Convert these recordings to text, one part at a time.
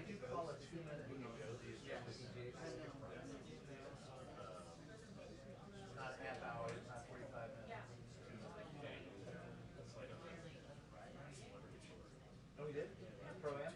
do call a 2-minute. It's not a half hour, it's not 45 minutes. Oh, we did? Pro-Am?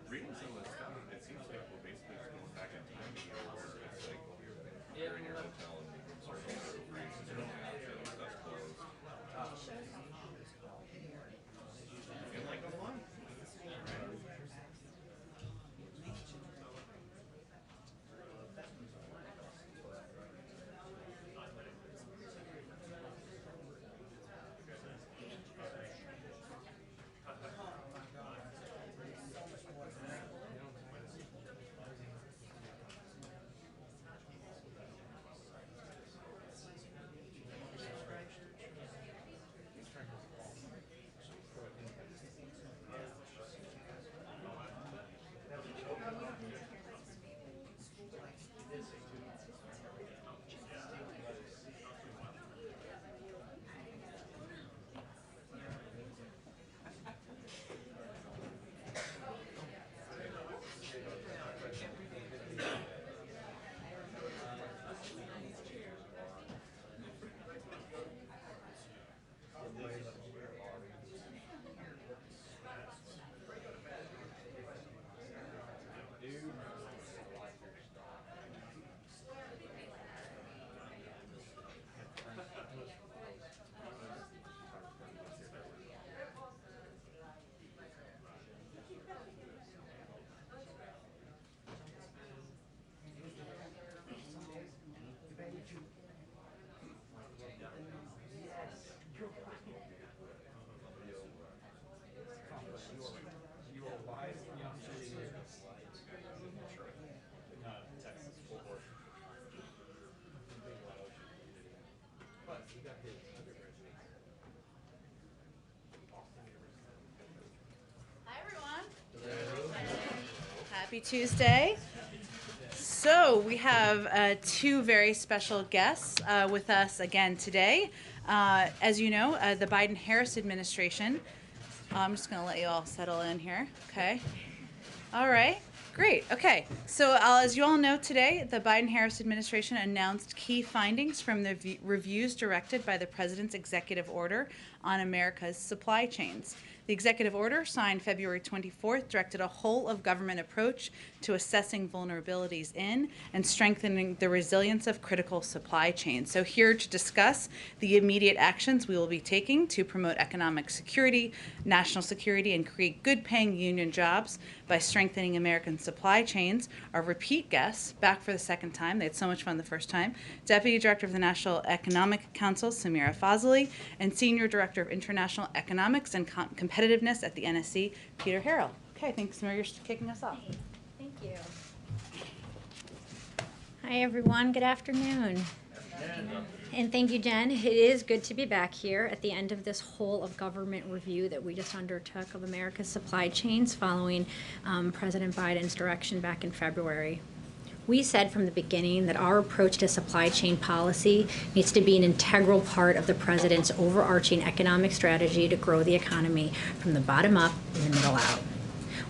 Reading some of the stuff, it seems like we're basically just going back in time to where it's like you're in your hotel and the room service is free, so you don't have to, stuff's closed. In like a month. Happy Tuesday. So we have two very special guests with us again today. As you know, the Biden-Harris administration I'm just going to let you all settle in here. Okay. All right. Great. Okay. So as you all know today, the Biden-Harris administration announced key findings from the reviews directed by the President's executive order on America's supply chains. The executive order, signed February 24th, directed a whole-of-government approach to assessing vulnerabilities in and strengthening the resilience of critical supply chains. So here to discuss the immediate actions we will be taking to promote economic security, national security, and create good-paying union jobs by strengthening American supply chains are repeat guests, back for the second time. They had so much fun the first time. Deputy Director of the National Economic Council, Sameera Fazili, and Senior Director of International Economics and Competitiveness at the NSC, Peter Harrell. Okay, thanks, Sameera. You're kicking us off. Thank you. Hi, everyone. Good afternoon. And thank you, Jen. It is good to be back here at the end of this whole of government review that we just undertook of America's supply chains following President Biden's direction back in February. We said from the beginning that our approach to supply chain policy needs to be an integral part of the President's overarching economic strategy to grow the economy from the bottom up and the middle out.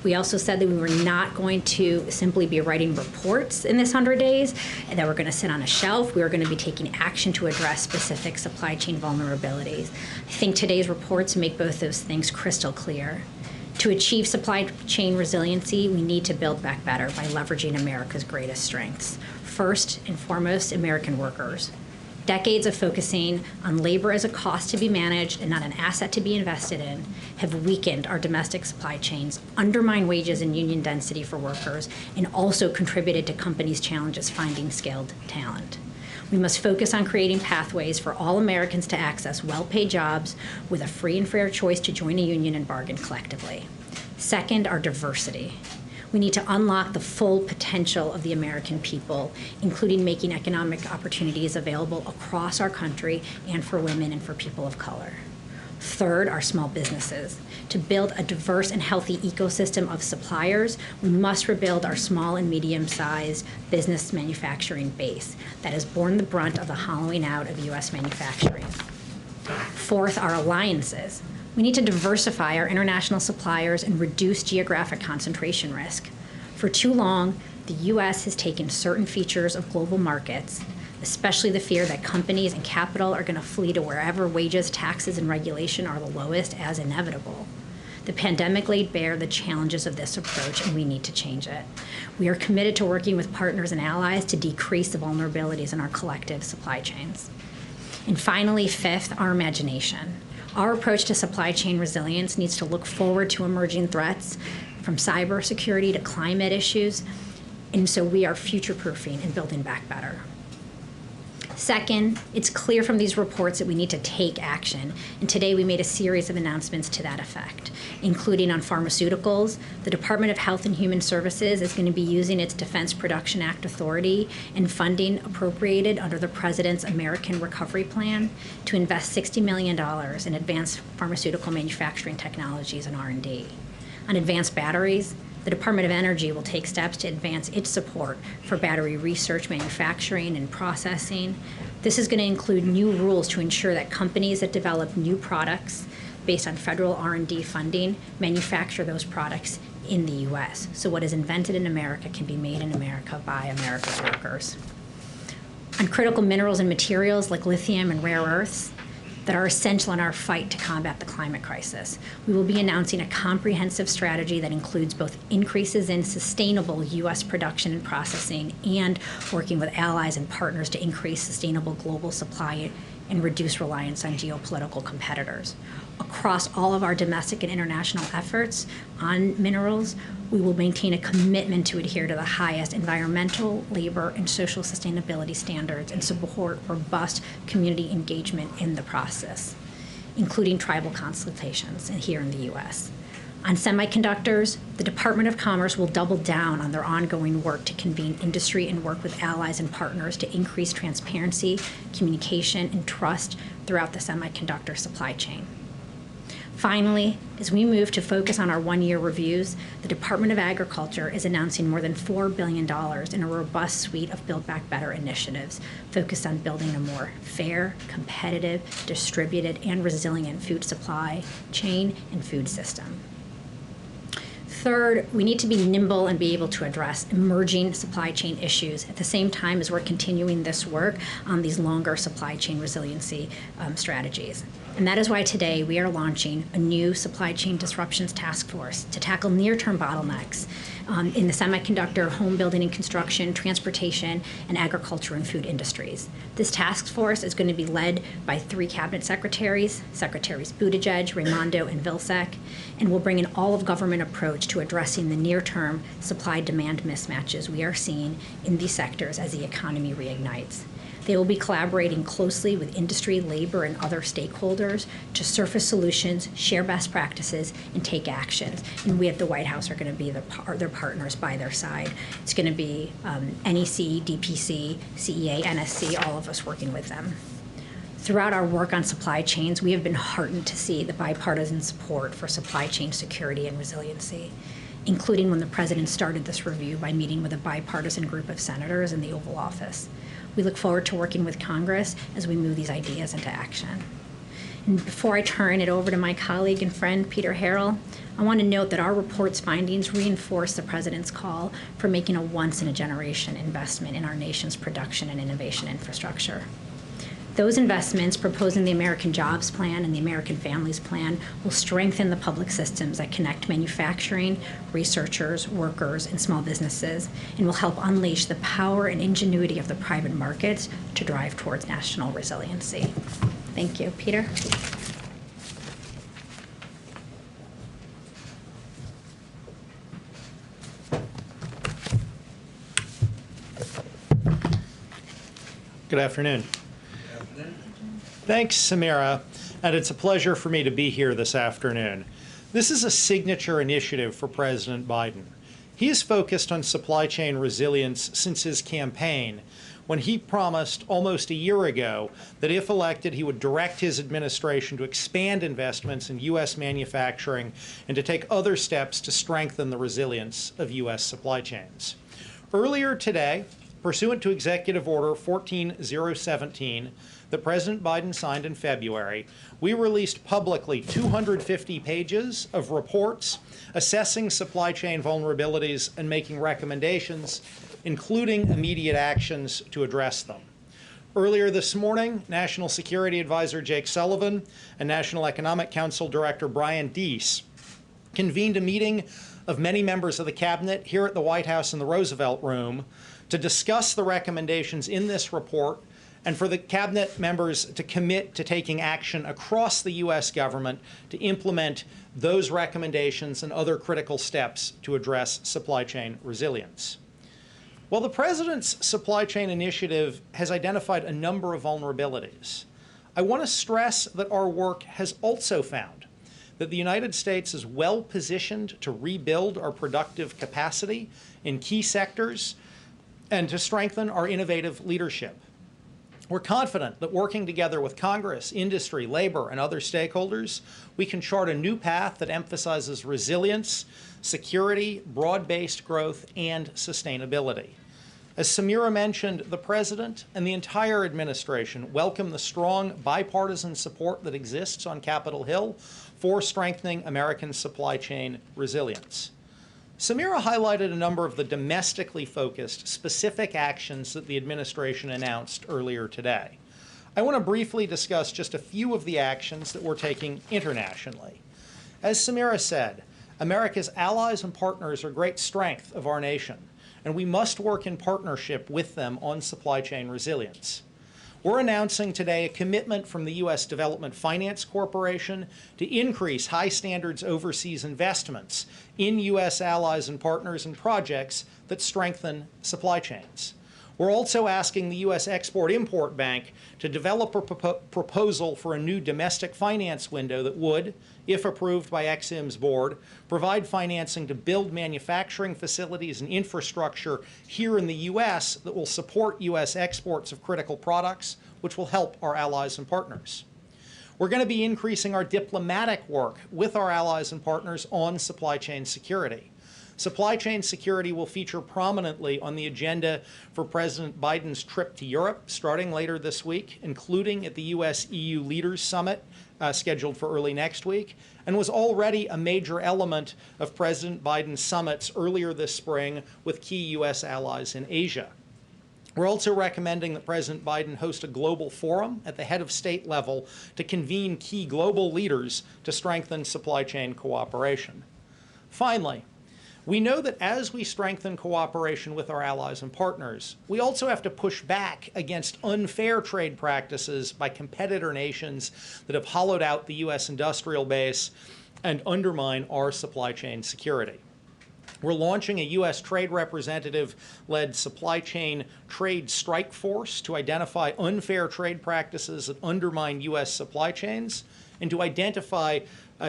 We also said that we were not going to simply be writing reports in this 100 days, and that we're going to sit on a shelf. We were going to be taking action to address specific supply chain vulnerabilities. I think today's reports make both those things crystal clear. To achieve supply chain resiliency, we need to build back better by leveraging America's greatest strengths. First and foremost, American workers. Decades of focusing on labor as a cost to be managed and not an asset to be invested in have weakened our domestic supply chains, undermined wages and union density for workers, and also contributed to companies' challenges finding skilled talent. We must focus on creating pathways for all Americans to access well-paid jobs with a free and fair choice to join a union and bargain collectively. Second, our diversity. We need to unlock the full potential of the American people, including making economic opportunities available across our country and for women and for people of color. Third, our small businesses. To build a diverse and healthy ecosystem of suppliers, we must rebuild our small and medium-sized business manufacturing base that has borne the brunt of the hollowing out of U.S. manufacturing. Fourth, our alliances. We need to diversify our international suppliers and reduce geographic concentration risk. For too long, the U.S. has taken certain features of global markets, especially the fear that companies and capital are going to flee to wherever wages, taxes, and regulation are the lowest, as inevitable. The pandemic laid bare the challenges of this approach, and we need to change it. We are committed to working with partners and allies to decrease the vulnerabilities in our collective supply chains. And finally, fifth, our imagination. Our approach to supply chain resilience needs to look forward to emerging threats, from cybersecurity to climate issues, and so we are future-proofing and building back better. Second, it's clear from these reports that we need to take action, and today we made a series of announcements to that effect, including on pharmaceuticals. The Department of Health and Human Services is going to be using its Defense Production Act authority and funding appropriated under the President's American Recovery Plan to invest $60 million in advanced pharmaceutical manufacturing technologies and R&D. On advanced batteries, the Department of Energy will take steps to advance its support for battery research, manufacturing, and processing. This is going to include new rules to ensure that companies that develop new products based on federal R&D funding manufacture those products in the U.S. So what is invented in America can be made in America by America's workers. On critical minerals and materials like lithium and rare earths, that are essential in our fight to combat the climate crisis. We will be announcing a comprehensive strategy that includes both increases in sustainable U.S. production and processing and working with allies and partners to increase sustainable global supply and reduce reliance on geopolitical competitors. Across all of our domestic and international efforts on minerals, we will maintain a commitment to adhere to the highest environmental, labor, and social sustainability standards and support robust community engagement in the process, including tribal consultations here in the U.S. On semiconductors, the Department of Commerce will double down on their ongoing work to convene industry and work with allies and partners to increase transparency, communication, and trust throughout the semiconductor supply chain. Finally, as we move to focus on our one-year reviews, the Department of Agriculture is announcing more than $4 billion in a robust suite of Build Back Better initiatives focused on building a more fair, competitive, distributed, and resilient food supply chain and food system. Third, we need to be nimble and be able to address emerging supply chain issues at the same time as we're continuing this work on these longer supply chain resiliency strategies. And that is why today we are launching a new supply chain disruptions task force to tackle near-term bottlenecks in the semiconductor, home building and construction, transportation, and agriculture and food industries. This task force is going to be led by 3 cabinet secretaries, Secretaries Buttigieg, Raimondo, and Vilsack, and will bring an all-of-government approach to addressing the near-term supply-demand mismatches we are seeing in these sectors as the economy reignites. They will be collaborating closely with industry, labor, and other stakeholders to surface solutions, share best practices, and take actions. And we at the White House are going to be their partners by their side. It's going to be NEC, DPC, CEA, NSC, all of us working with them. Throughout our work on supply chains, we have been heartened to see the bipartisan support for supply chain security and resiliency, including when the President started this review by meeting with a bipartisan group of senators in the Oval Office. We look forward to working with Congress as we move these ideas into action. And before I turn it over to my colleague and friend, Peter Harrell, I want to note that our report's findings reinforce the President's call for making a once-in-a-generation investment in our nation's production and innovation infrastructure. Those investments proposed in the American Jobs Plan and the American Families Plan will strengthen the public systems that connect manufacturing, researchers, workers, and small businesses, and will help unleash the power and ingenuity of the private markets to drive towards national resiliency. Thank you. Peter? Good afternoon. Thanks, Sameera, and it's a pleasure for me to be here this afternoon. This is a signature initiative for President Biden. He has focused on supply chain resilience since his campaign, when he promised almost a year ago that if elected, he would direct his administration to expand investments in U.S. manufacturing and to take other steps to strengthen the resilience of U.S. supply chains. Earlier today, pursuant to Executive Order 14017, that President Biden signed in February, we released publicly 250 pages of reports assessing supply chain vulnerabilities and making recommendations, including immediate actions to address them. Earlier this morning, National Security Advisor Jake Sullivan and National Economic Council Director Brian Deese convened a meeting of many members of the Cabinet here at the White House in the Roosevelt Room to discuss the recommendations in this report and for the Cabinet members to commit to taking action across the U.S. government to implement those recommendations and other critical steps to address supply chain resilience. While the President's supply chain initiative has identified a number of vulnerabilities, I want to stress that our work has also found that the United States is well positioned to rebuild our productive capacity in key sectors and to strengthen our innovative leadership. We're confident that working together with Congress, industry, labor, and other stakeholders, we can chart a new path that emphasizes resilience, security, broad-based growth, and sustainability. As Sameera mentioned, the President and the entire administration welcome the strong bipartisan support that exists on Capitol Hill for strengthening American supply chain resilience. Sameera highlighted a number of the domestically focused specific actions that the administration announced earlier today. I want to briefly discuss just a few of the actions that we're taking internationally. As Sameera said, America's allies and partners are great strength of our nation, and we must work in partnership with them on supply chain resilience. We're announcing today a commitment from the U.S. Development Finance Corporation to increase high standards overseas investments in U.S. allies and partners and projects that strengthen supply chains. We're also asking the U.S. Export-Import Bank to develop a proposal for a new domestic finance window that would, if approved by Ex-Im's board, provide financing to build manufacturing facilities and infrastructure here in the U.S. that will support U.S. exports of critical products, which will help our allies and partners. We're going to be increasing our diplomatic work with our allies and partners on supply chain security. Supply chain security will feature prominently on the agenda for President Biden's trip to Europe starting later this week, including at the U.S.-EU Leaders Summit scheduled for early next week, and was already a major element of President Biden's summits earlier this spring with key U.S. allies in Asia. We're also recommending that President Biden host a global forum at the head of state level to convene key global leaders to strengthen supply chain cooperation. Finally, we know that as we strengthen cooperation with our allies and partners, we also have to push back against unfair trade practices by competitor nations that have hollowed out the U.S. industrial base and undermine our supply chain security. We're launching a U.S. trade representative-led supply chain trade strike force to identify unfair trade practices that undermine U.S. supply chains and to identify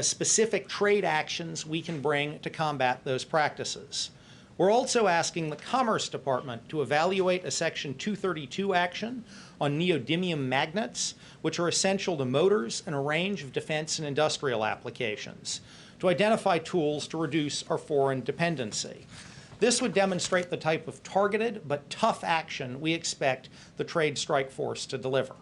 specific trade actions we can bring to combat those practices. We're also asking the Commerce Department to evaluate a Section 232 action on neodymium magnets, which are essential to motors and a range of defense and industrial applications, to identify tools to reduce our foreign dependency. This would demonstrate the type of targeted but tough action we expect the Trade Strike Force to deliver.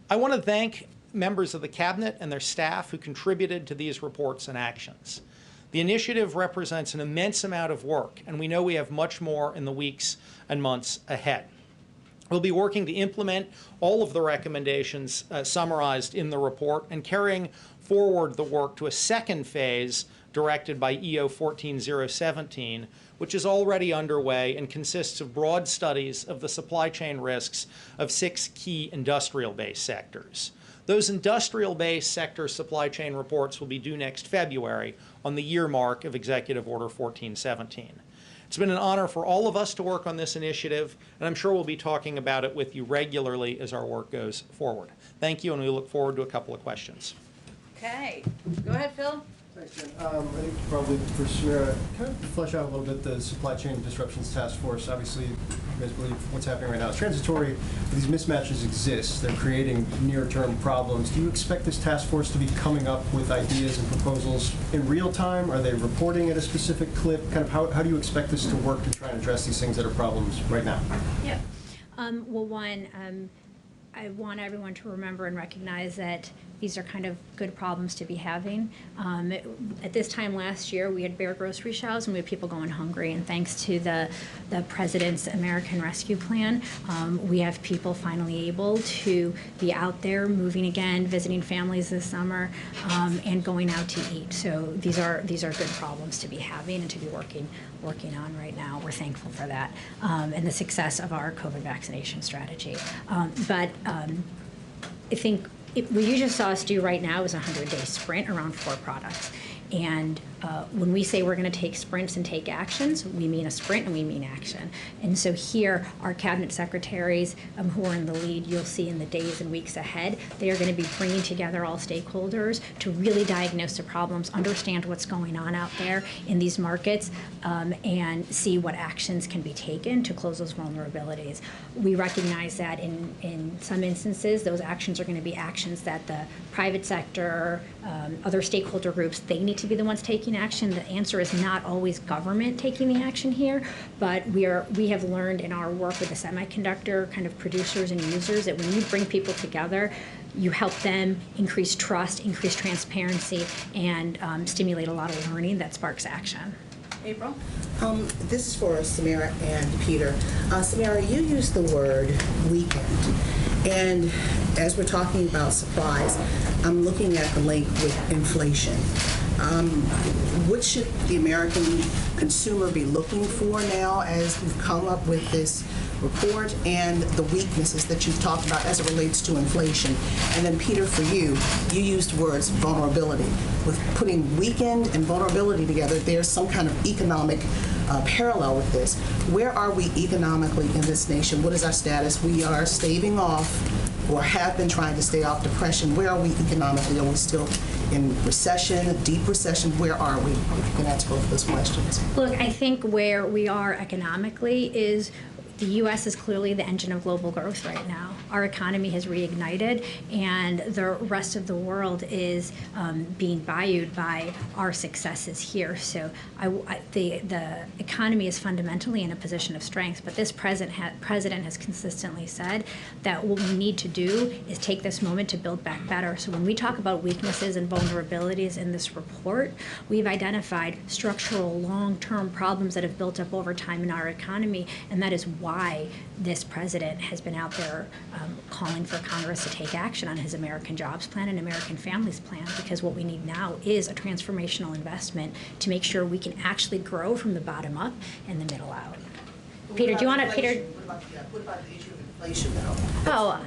I want to thank members of the Cabinet and their staff who contributed to these reports and actions. The initiative represents an immense amount of work, and we know we have much more in the weeks and months ahead. We'll be working to implement all of the recommendations summarized in the report and carrying forward the work to a second phase directed by EO 14017, which is already underway and consists of broad studies of the supply chain risks of 6 key industrial-based sectors. Those industrial-based sector supply chain reports will be due next February on the year mark of Executive Order 1417. It's been an honor for all of us to work on this initiative, and I'm sure we'll be talking about it with you regularly as our work goes forward. Thank you, and we look forward to a couple of questions. Okay, go ahead, Phil. Thanks, Jen. I think probably for Sameera, kind of flesh out a little bit the Supply Chain Disruptions Task Force. Obviously, you guys believe what's happening right now is transitory. These mismatches exist. They're creating near-term problems. Do you expect this task force to be coming up with ideas and proposals in real time? Are they reporting at a specific clip? Kind of how do you expect this to work to try and address these things that are problems right now? Yeah. Well, one, I want everyone to remember and recognize that these are kind of good problems to be having. At this time last year, we had bare grocery shelves and we had people going hungry. And thanks to the President's American Rescue Plan, we have people finally able to be out there moving again, visiting families this summer, and going out to eat. So these are good problems to be having and to be working on right now. We're thankful for that and the success of our COVID vaccination strategy. But I think what you just saw us do right now is a 100-day sprint around 4 products. And when we say we're going to take sprints and take actions, we mean a sprint and we mean action. And so here, our cabinet secretaries who are in the lead, you'll see in the days and weeks ahead, they are going to be bringing together all stakeholders to really diagnose the problems, understand what's going on out there in these markets, and see what actions can be taken to close those vulnerabilities. We recognize that in some instances, those actions are going to be actions that the private sector, other stakeholder groups, they need to be the ones taking action. The answer is not always government taking the action here, but we have learned in our work with the semiconductor kind of producers and users that when you bring people together, you help them increase trust, increase transparency, and stimulate a lot of learning that sparks action. April? This is for Sameera and Peter. Sameera, you used the word weekend. And as we're talking about supplies, I'm looking at the link with inflation. What should the American consumer be looking for now as we've come up with this report and the weaknesses that you've talked about as it relates to inflation? And then Peter, for you used words vulnerability. With putting weekend and vulnerability together, there's some kind of economic parallel with this. Where are we economically in this nation? What is our status? We are staving off or have been trying to stay off depression. Where are we economically? Are we still in recession, deep recession? Where are we? If you can answer both of those questions. Look, I think where we are economically is the U.S. is clearly the engine of global growth right now. our economy has reignited, and the rest of the world is being valued by our successes here. So the economy is fundamentally in a position of strength, but this president has consistently said that what we need to do is take this moment to build back better. So when we talk about weaknesses and vulnerabilities in this report, we've identified structural long-term problems that have built up over time in our economy, and that is why this president has been out there calling for Congress to take action on his American Jobs Plan and American Families Plan, because what we need now is a transformational investment to make sure we can actually grow from the bottom up and the middle out. Peter, do you want to, Peter? What about the issue of inflation, though? Oh,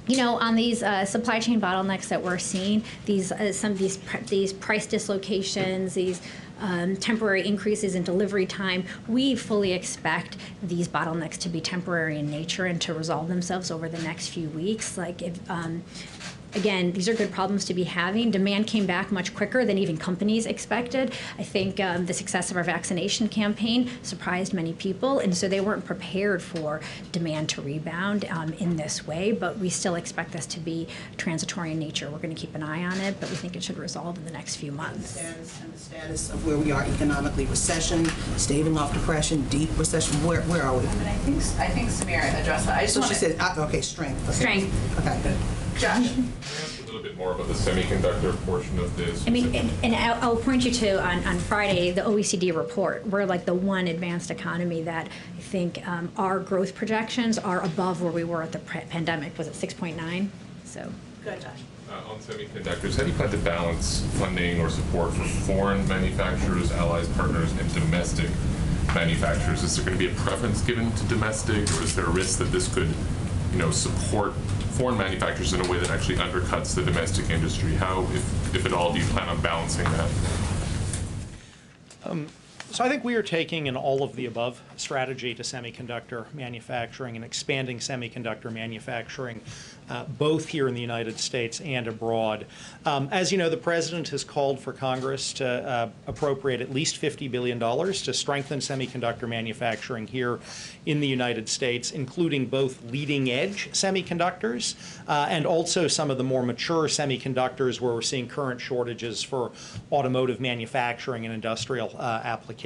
you know, on these supply chain bottlenecks that we're seeing, these some of these price dislocations, these temporary increases in delivery time, we fully expect these bottlenecks to be temporary in nature and to resolve themselves over the next few weeks. Like, if again, these are good problems to be having. Demand came back much quicker than even companies expected. I think the success of our vaccination campaign surprised many people, and so they weren't prepared for demand to rebound in this way, but we still expect this to be transitory in nature. We're going to keep an eye on it, but we think it should resolve in the next few months. And the status of where we are economically, recession, staving off depression, deep recession, where are we? And I think Sameera addressed that. I just So want she said, okay, strength. Okay. Strength. Okay, good. Josh. Can I ask a little bit more about the semiconductor portion of this? I mean, and I'll point you to, on Friday, the OECD report. We're like the one advanced economy that I think our growth projections are above where we were at the pandemic. Was it 6.9? So. Good, Josh. On semiconductors, how do you plan to balance funding or support for foreign manufacturers, allies, partners, and domestic manufacturers? Is there going to be a preference given to domestic, or is there a risk that this could, support foreign manufacturers in a way that actually undercuts the domestic industry? How, if at all, do you plan on balancing that? So I think we are taking an all-of-the-above strategy to semiconductor manufacturing and expanding semiconductor manufacturing, both here in the United States and abroad. As you know, the President has called for Congress to appropriate at least $50 billion to strengthen semiconductor manufacturing here in the United States, including both leading-edge semiconductors and also some of the more mature semiconductors where we're seeing current shortages for automotive manufacturing and industrial applications.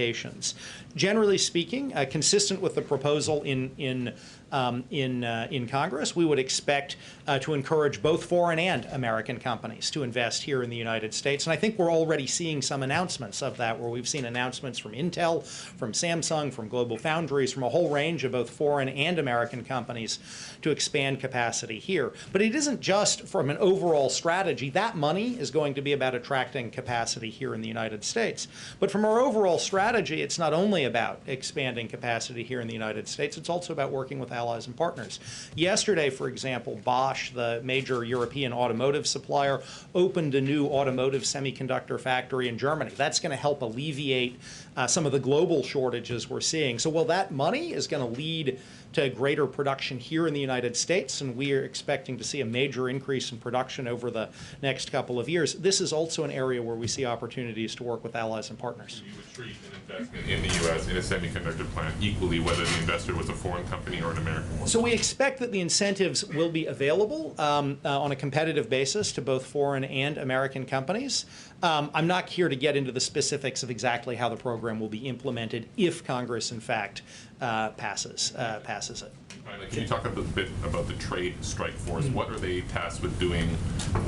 Generally speaking, consistent with the proposal in Congress, we would expect to encourage both foreign and American companies to invest here in the United States. And I think we're already seeing some announcements of that, where we've seen announcements from Intel, from Samsung, from Global Foundries, from a whole range of both foreign and American companies to expand capacity here. But it isn't just from an overall strategy. That money is going to be about attracting capacity here in the United States. But from our overall strategy, it's not only about expanding capacity here in the United States, it's also about working with allies and partners. Yesterday, for example, Bosch, the major European automotive supplier, opened a new automotive semiconductor factory in Germany. That's going to help alleviate some of the global shortages we're seeing. So while that money is going to lead to greater production here in the United States, and we are expecting to see a major increase in production over the next couple of years, this is also an area where we see opportunities to work with allies and partners. You would treat an investment in the U.S. in a semiconductor plant equally, whether the investor was a foreign company or an American one? So we expect that the incentives will be available on a competitive basis to both foreign and American companies. I'm not here to get into the specifics of exactly how the program will be implemented if Congress, in fact, passes it. Finally, can you talk a bit about the trade strike force? What are they tasked with doing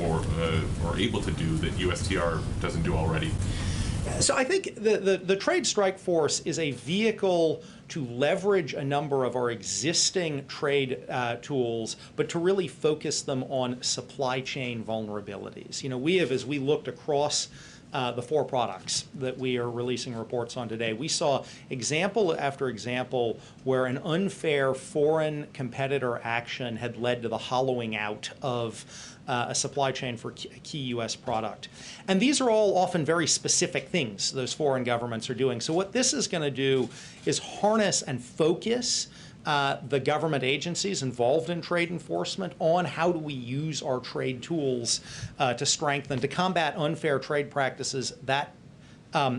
or able to do that USTR doesn't do already? So I think the trade strike force is a vehicle to leverage a number of our existing trade tools, but to really focus them on supply chain vulnerabilities. We have, as we looked across the 4 products that we are releasing reports on today, we saw example after example where an unfair foreign competitor action had led to the hollowing out of a supply chain for a key U.S. product. And these are all often very specific things those foreign governments are doing. So what this is going to do is harness and focus the government agencies involved in trade enforcement on how do we use our trade tools to strengthen, to combat unfair trade practices that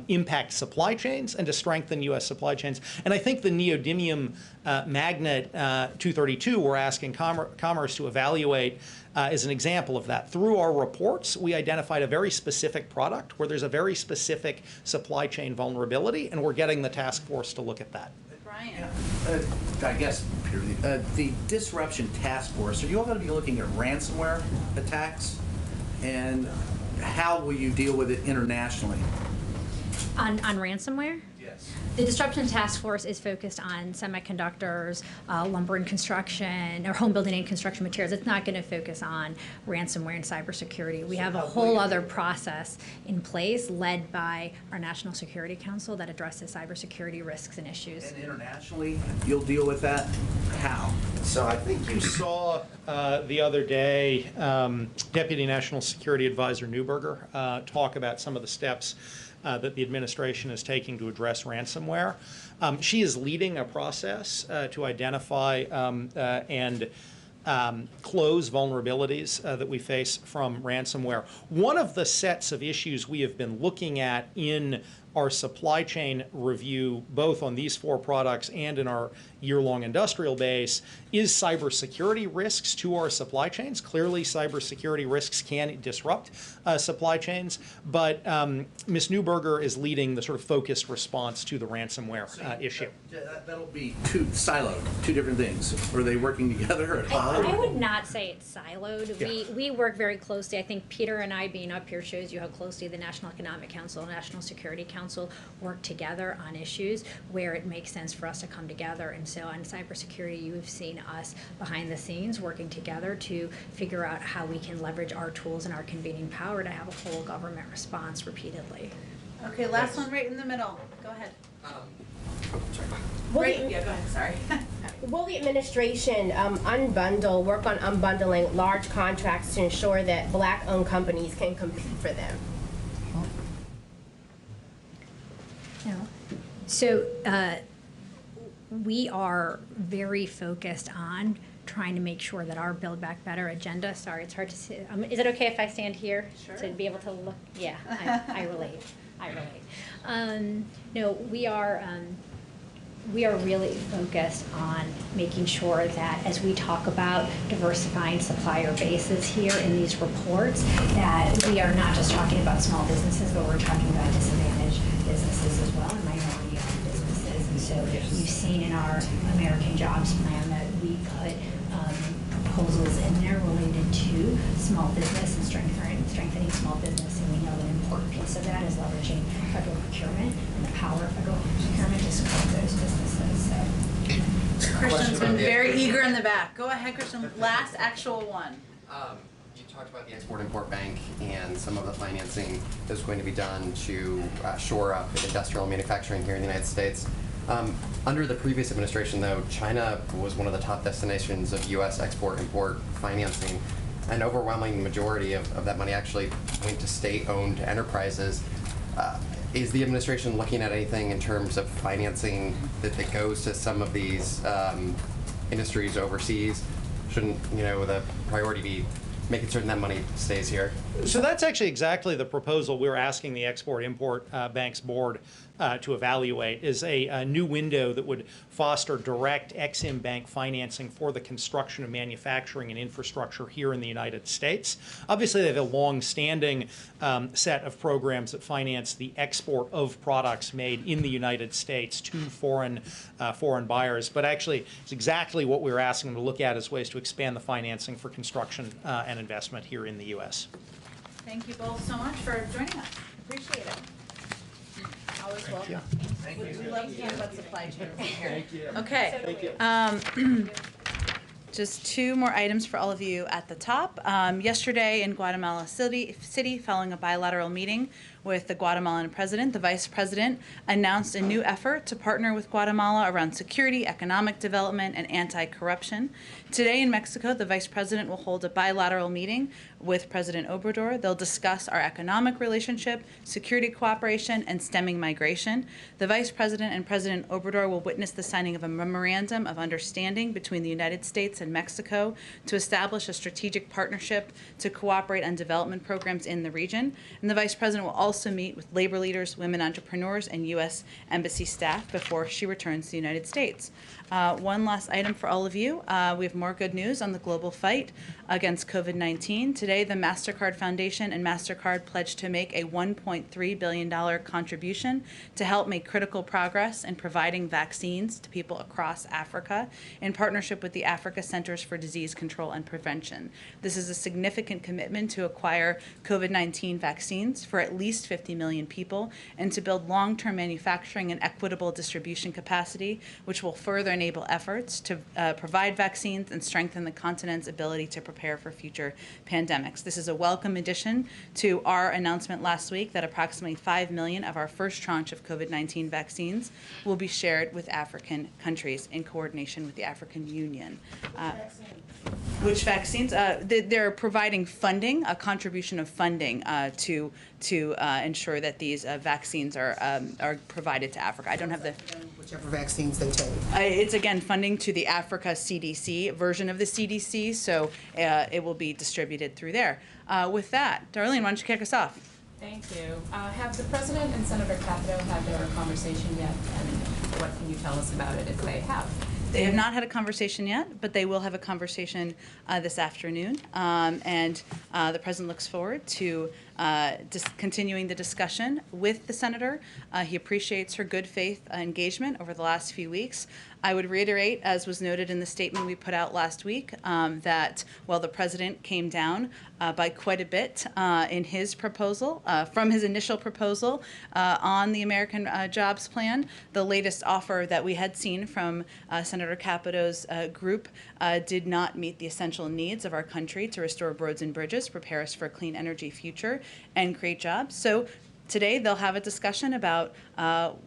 impact supply chains and to strengthen U.S. supply chains. And I think the neodymium magnet 232 we're asking Commerce to evaluate is an example of that. Through our reports, we identified a very specific product where there's a very specific supply chain vulnerability, and we're getting the task force to look at that. Brian. I guess, Peter, the disruption task force, are you all going to be looking at ransomware attacks? And how will you deal with it internationally? On ransomware? Yes. The Disruption Task Force is focused on semiconductors, lumber and construction, or home building and construction materials. It's not going to focus on ransomware and cybersecurity. We have a whole other process in place led by our National Security Council that addresses cybersecurity risks and issues. And internationally, you'll deal with that? How? So I think you saw the other day Deputy National Security Advisor Neuberger talk about some of the steps that the administration is taking to address ransomware. She is leading a process to identify and close vulnerabilities that we face from ransomware. One of the sets of issues we have been looking at in our supply chain review, both on these 4 products and in our year-long industrial base, is cybersecurity risks to our supply chains. Clearly, cybersecurity risks can disrupt supply chains, but Ms. Neuberger is leading the sort of focused response to the ransomware issue. That'll be two different things. Are they working together? I would not say it's siloed. Yeah. We work very closely. I think Peter and I being up here shows you how closely the National Economic Council and National Security Council work together on issues where it makes sense for us to come together. And so on cybersecurity, you have seen us behind the scenes working together to figure out how we can leverage our tools and our convening power to have a whole government response repeatedly. Okay, last one right in the middle. Go ahead. Will Right, the, yeah, go ahead, sorry. will the administration work on unbundling large contracts to ensure that Black-owned companies can compete for them? No. So we are very focused on trying to make sure that our Build Back Better agenda, sorry, it's hard to see. Is it okay if I stand here? Sure. To be able to look? Yeah, I relate. No, we are really focused on making sure that as we talk about diversifying supplier bases here in these reports, that we are not just talking about small businesses, but we're talking about disadvantaged businesses as well, and minority-owned businesses. And so you've seen in our American Jobs Plan that we put proposals in there related to small business and strengthening small business, and we know an important piece of that is leveraging federal procurement and the power of federal procurement to support those businesses. So. Christian's been very eager in the back. Go ahead, Christian. Last actual one. You talked about the Export-Import Bank and some of the financing that's going to be done to shore up industrial manufacturing here in the United States. Under the previous administration, though, China was one of the top destinations of U.S. export-import financing. An overwhelming majority of that money actually went to state-owned enterprises. Is the administration looking at anything in terms of financing that goes to some of these industries overseas? Shouldn't the priority be making certain that money stays here? So that's actually exactly the proposal we're asking the Export-Import Bank's board to evaluate, is a new window that would foster direct Ex-Im Bank financing for the construction of manufacturing and infrastructure here in the United States. Obviously, they have a long-standing set of programs that finance the export of products made in the United States to foreign buyers. But actually, it's exactly what we're asking them to look at as ways to expand the financing for construction and investment here in the U.S. Thank you both so much for joining us. Appreciate it. Always welcome. Thank you. We love hearing about supply chains here. Thank you. Okay. Just 2 more items for all of you at the top. Yesterday in Guatemala City, following a bilateral meeting with the Guatemalan president, the vice president announced a new effort to partner with Guatemala around security, economic development, and anti-corruption. Today in Mexico, the vice president will hold a bilateral meeting with President Obrador. They'll discuss our economic relationship, security cooperation, and stemming migration. The Vice President and President Obrador will witness the signing of a memorandum of understanding between the United States and Mexico to establish a strategic partnership to cooperate on development programs in the region. And the Vice President will also meet with labor leaders, women entrepreneurs, and U.S. Embassy staff before she returns to the United States. One last item for all of you. We have more good news on the global fight against COVID-19. Today, the MasterCard Foundation and MasterCard pledged to make a $1.3 billion contribution to help make critical progress in providing vaccines to people across Africa in partnership with the Africa Centers for Disease Control and Prevention. This is a significant commitment to acquire COVID-19 vaccines for at least 50 million people and to build long-term manufacturing and equitable distribution capacity, which will further enable efforts to provide vaccines and strengthen the continent's ability to prepare for future pandemics. This is a welcome addition to our announcement last week that approximately 5 million of our first tranche of COVID-19 vaccines will be shared with African countries in coordination with the African Union. Which vaccines? They're providing funding, a contribution of funding to ensure that these vaccines are provided to Africa. I don't have the Whichever vaccines they take. it's again funding to the Africa CDC version of the CDC, so it will be distributed through there. With that, Darlene, why don't you kick us off? Thank you. Have the President and Senator Capito had their conversation yet, and what can you tell us about it if they have? They have not had a conversation yet, but they will have a conversation this afternoon. And the President looks forward to continuing the discussion with the Senator. He appreciates her good faith engagement over the last few weeks. I would reiterate, as was noted in the statement we put out last week, that while the President came down by quite a bit in his proposal, from his initial proposal on the American Jobs Plan, the latest offer that we had seen from Senator Capito's group did not meet the essential needs of our country to restore roads and bridges, prepare us for a clean energy future, and create jobs. So today they'll have a discussion about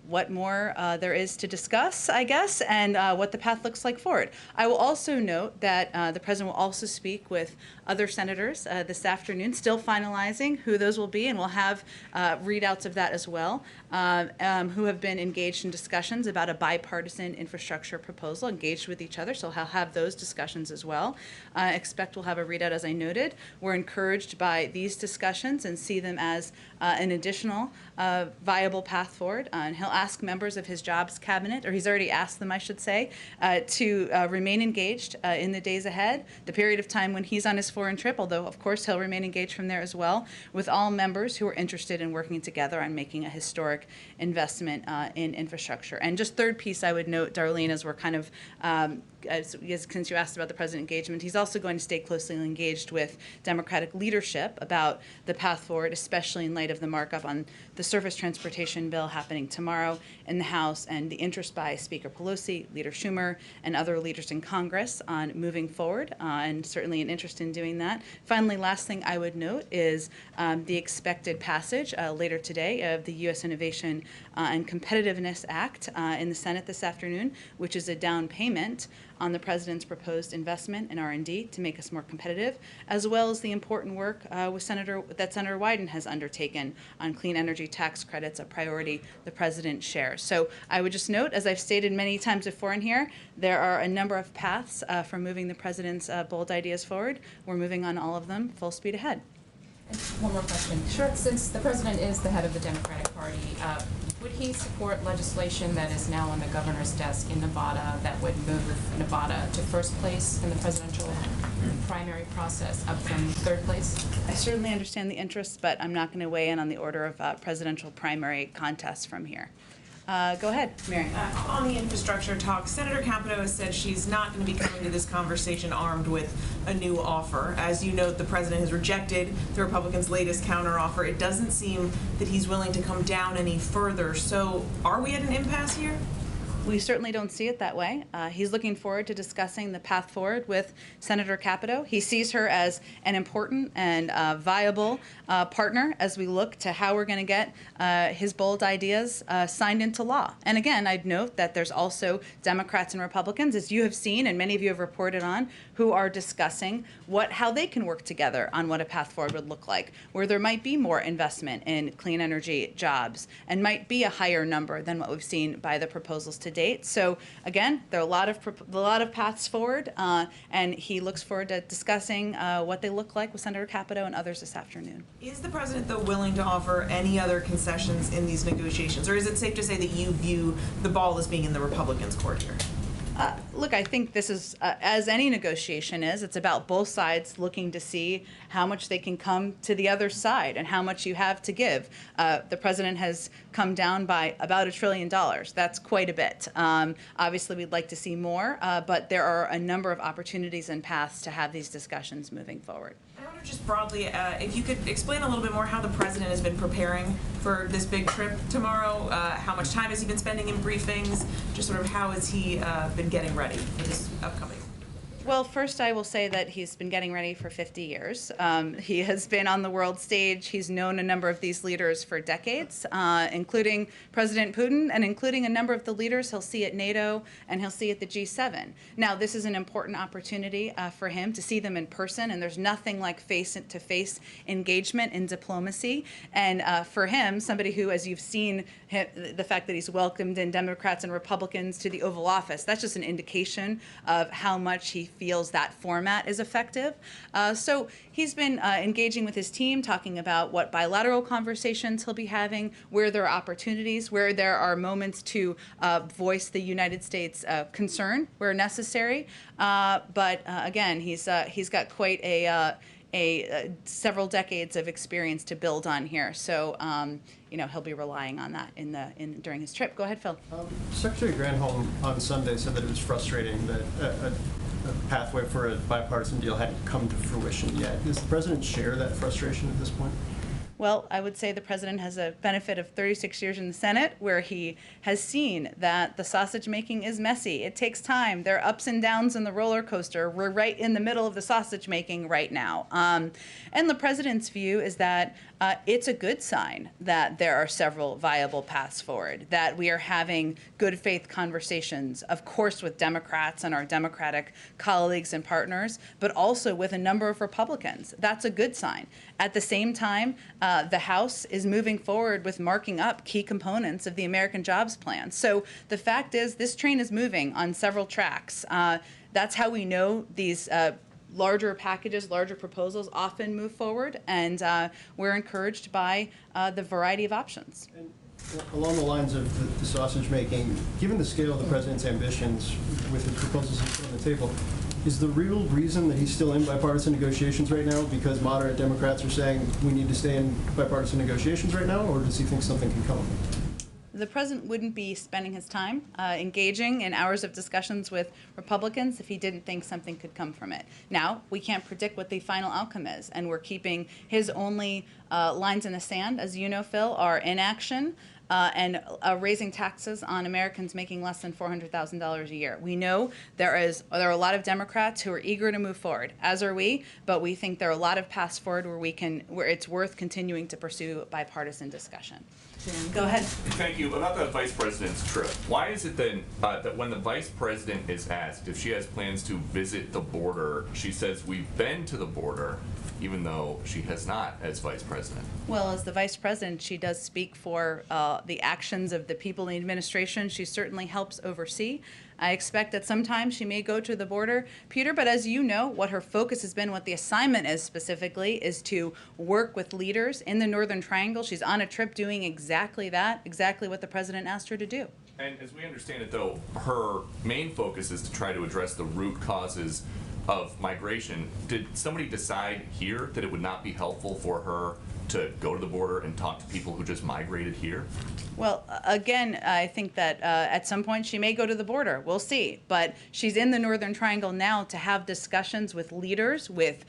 what more there is to discuss, I guess, and what the path looks like forward. I will also note that the President will also speak with other senators this afternoon, still finalizing who those will be, and we'll have readouts of that as well, who have been engaged in discussions about a bipartisan infrastructure proposal, engaged with each other, so he'll have those discussions as well. Expect we'll have a readout, as I noted. We're encouraged by these discussions and see them as an additional viable path forward. And he'll ask members of his jobs cabinet, or he's already asked them, I should say, to remain engaged in the days ahead, the period of time when he's on his foreign trip, although of course he'll remain engaged from there as well, with all members who are interested in working together on making a historic investment in infrastructure. And just third piece I would note, Darlene, as we're kind of since you asked about the President engagement, he's also going to stay closely engaged with Democratic leadership about the path forward, especially in light of the markup on the surface transportation bill happening tomorrow in the House and the interest by Speaker Pelosi, Leader Schumer, and other leaders in Congress on moving forward, and certainly an interest in doing that. Finally, last thing I would note is the expected passage later today of the U.S. Innovation and Competitiveness Act in the Senate this afternoon, which is a down payment on the President's proposed investment in R&D to make us more competitive, as well as the important work that Senator Wyden has undertaken on clean energy tax credits, a priority the President shares. So I would just note, as I've stated many times before in here, there are a number of paths for moving the President's bold ideas forward. We're moving on all of them full speed ahead. And one more question. Sure. Since the President is the head of the Democratic Party, would he support legislation that is now on the governor's desk in Nevada that would move Nevada to first place in the presidential primary process up from third place? I certainly understand the interest, but I'm not going to weigh in on the order of presidential primary contests from here. Go ahead, Mary. On the infrastructure talk, Senator Capito has said she's not going to be coming to this conversation armed with a new offer. As you note, the President has rejected the Republicans' latest counteroffer. It doesn't seem that he's willing to come down any further. So are we at an impasse here? We certainly don't see it that way. He's looking forward to discussing the path forward with Senator Capito. He sees her as an important and viable partner as we look to how we're going to get his bold ideas signed into law. And again, I'd note that there's also Democrats and Republicans, as you have seen and many of you have reported on, who are discussing how they can work together on what a path forward would look like, where there might be more investment in clean energy jobs and might be a higher number than what we've seen by the proposals to date. So again, there are a lot of paths forward, and he looks forward to discussing what they look like with Senator Capito and others this afternoon. Is the president, though, willing to offer any other concessions in these negotiations, or is it safe to say that you view the ball as being in the Republicans' court here? Look, I think this is, as any negotiation is, it's about both sides looking to see how much they can come to the other side and how much you have to give. The president has come down by about $1 trillion. That's quite a bit. Obviously, we'd like to see more, but there are a number of opportunities and paths to have these discussions moving forward. I wonder just broadly, if you could explain a little bit more how the president has been preparing for this big trip tomorrow. How much time has he been spending in briefings? Just sort of how has he been getting ready for this upcoming? Well, first I will say that he's been getting ready for 50 years. He has been on the world stage. He's known a number of these leaders for decades, including President Putin and including a number of the leaders he'll see at NATO and he'll see at the G7. Now, this is an important opportunity for him to see them in person, and there's nothing like face-to-face engagement in diplomacy. And for him, somebody who, as you've seen, the fact that he's welcomed in Democrats and Republicans to the Oval Office, that's just an indication of how much he feels that format is effective. So he's been engaging with his team, talking about what bilateral conversations he'll be having, where there are opportunities, where there are moments to voice the United States concern where necessary. But again, he's got quite a several decades of experience to build on here. So he'll be relying on that during his trip. Go ahead, Phil. Secretary Granholm on Sunday said that it was frustrating that a pathway for a bipartisan deal hadn't come to fruition yet. Does the president share that frustration at this point? Well, I would say the president has a benefit of 36 years in the Senate, where he has seen that the sausage making is messy. It takes time. There are ups and downs in the roller coaster. We're right in the middle of the sausage making right now. And the president's view is that it's a good sign that there are several viable paths forward, that we are having good faith conversations, of course, with Democrats and our Democratic colleagues and partners, but also with a number of Republicans. That's a good sign. At the same time, the House is moving forward with marking up key components of the American Jobs Plan. So the fact is, this train is moving on several tracks. That's how we know these larger packages, larger proposals often move forward, and we're encouraged by the variety of options. And along the lines of the sausage making, given the scale of the president's ambitions with the proposals he's put on the table, is the real reason that he's still in bipartisan negotiations right now because moderate Democrats are saying we need to stay in bipartisan negotiations right now, or does he think something can come of it? The president wouldn't be spending his time engaging in hours of discussions with Republicans if he didn't think something could come from it. Now, we can't predict what the final outcome is, and we're keeping his only lines in the sand, as you know, Phil, are inaction and raising taxes on Americans making less than $400,000 a year. We know there are a lot of Democrats who are eager to move forward, as are we, but we think there are a lot of paths forward where it's worth continuing to pursue bipartisan discussion. Go ahead. Thank you. About the vice president's trip, why is it then that when the vice president is asked if she has plans to visit the border, she says we've been to the border, even though she has not as vice president? Well, as the vice president, she does speak for the actions of the people in the administration. She certainly helps oversee. I expect that sometimes she may go to the border, Peter, but as you know, what her focus has been, what the assignment is specifically, is to work with leaders in the Northern Triangle. She's on a trip doing exactly that, exactly what the president asked her to do. And as we understand it, though, her main focus is to try to address the root causes of migration. Did somebody decide here that it would not be helpful for her to go to the border and talk to people who just migrated here? Well, again, I think that at some point she may go to the border. We'll see. But she's in the Northern Triangle now to have discussions with leaders, with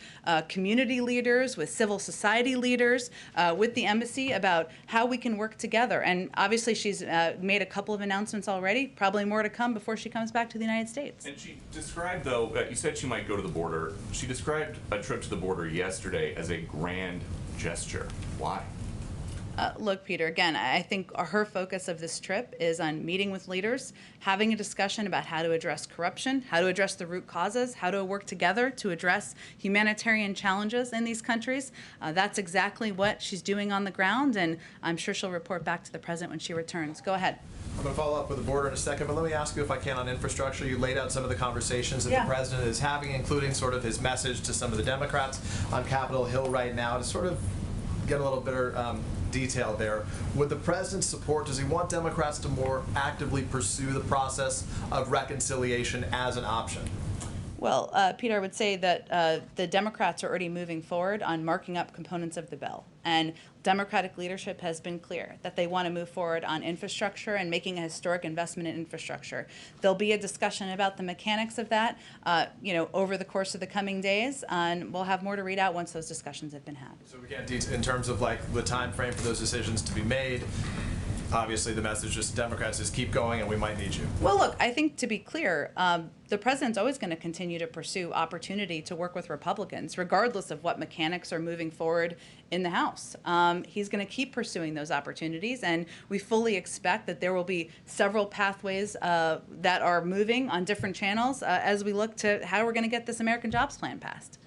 community leaders, with civil society leaders, with the embassy about how we can work together. And obviously she's made a couple of announcements already, probably more to come before she comes back to the United States. And she described, though, you said she might go to the border. She described a trip to the border yesterday as a grand gesture. Why? Look, Peter, again, I think her focus of this trip is on meeting with leaders, having a discussion about how to address corruption, how to address the root causes, how to work together to address humanitarian challenges in these countries. That's exactly what she's doing on the ground, and I'm sure she'll report back to the president when she returns. Go ahead. I'm going to follow up with the border in a second, but let me ask you, if I can, on infrastructure. You laid out some of the conversations that the president is having, including sort of his message to some of the Democrats on Capitol Hill right now, to sort of get a little better detail there. Would the president support, does he want Democrats to more actively pursue the process of reconciliation as an option? Well, Peter, I would say that the Democrats are already moving forward on marking up components of the bill. And Democratic leadership has been clear that they want to move forward on infrastructure and making a historic investment in infrastructure. There'll be a discussion about the mechanics of that, over the course of the coming days, and we'll have more to read out once those discussions have been had. So we can't, in terms of like the time frame for those decisions to be made, obviously the message just Democrats is keep going and we might need you. Well, look, I think to be clear, the president's always going to continue to pursue opportunity to work with Republicans, regardless of what mechanics are moving forward in the House. He's going to keep pursuing those opportunities, and we fully expect that there will be several pathways that are moving on different channels as we look to how we're going to get this American Jobs Plan passed.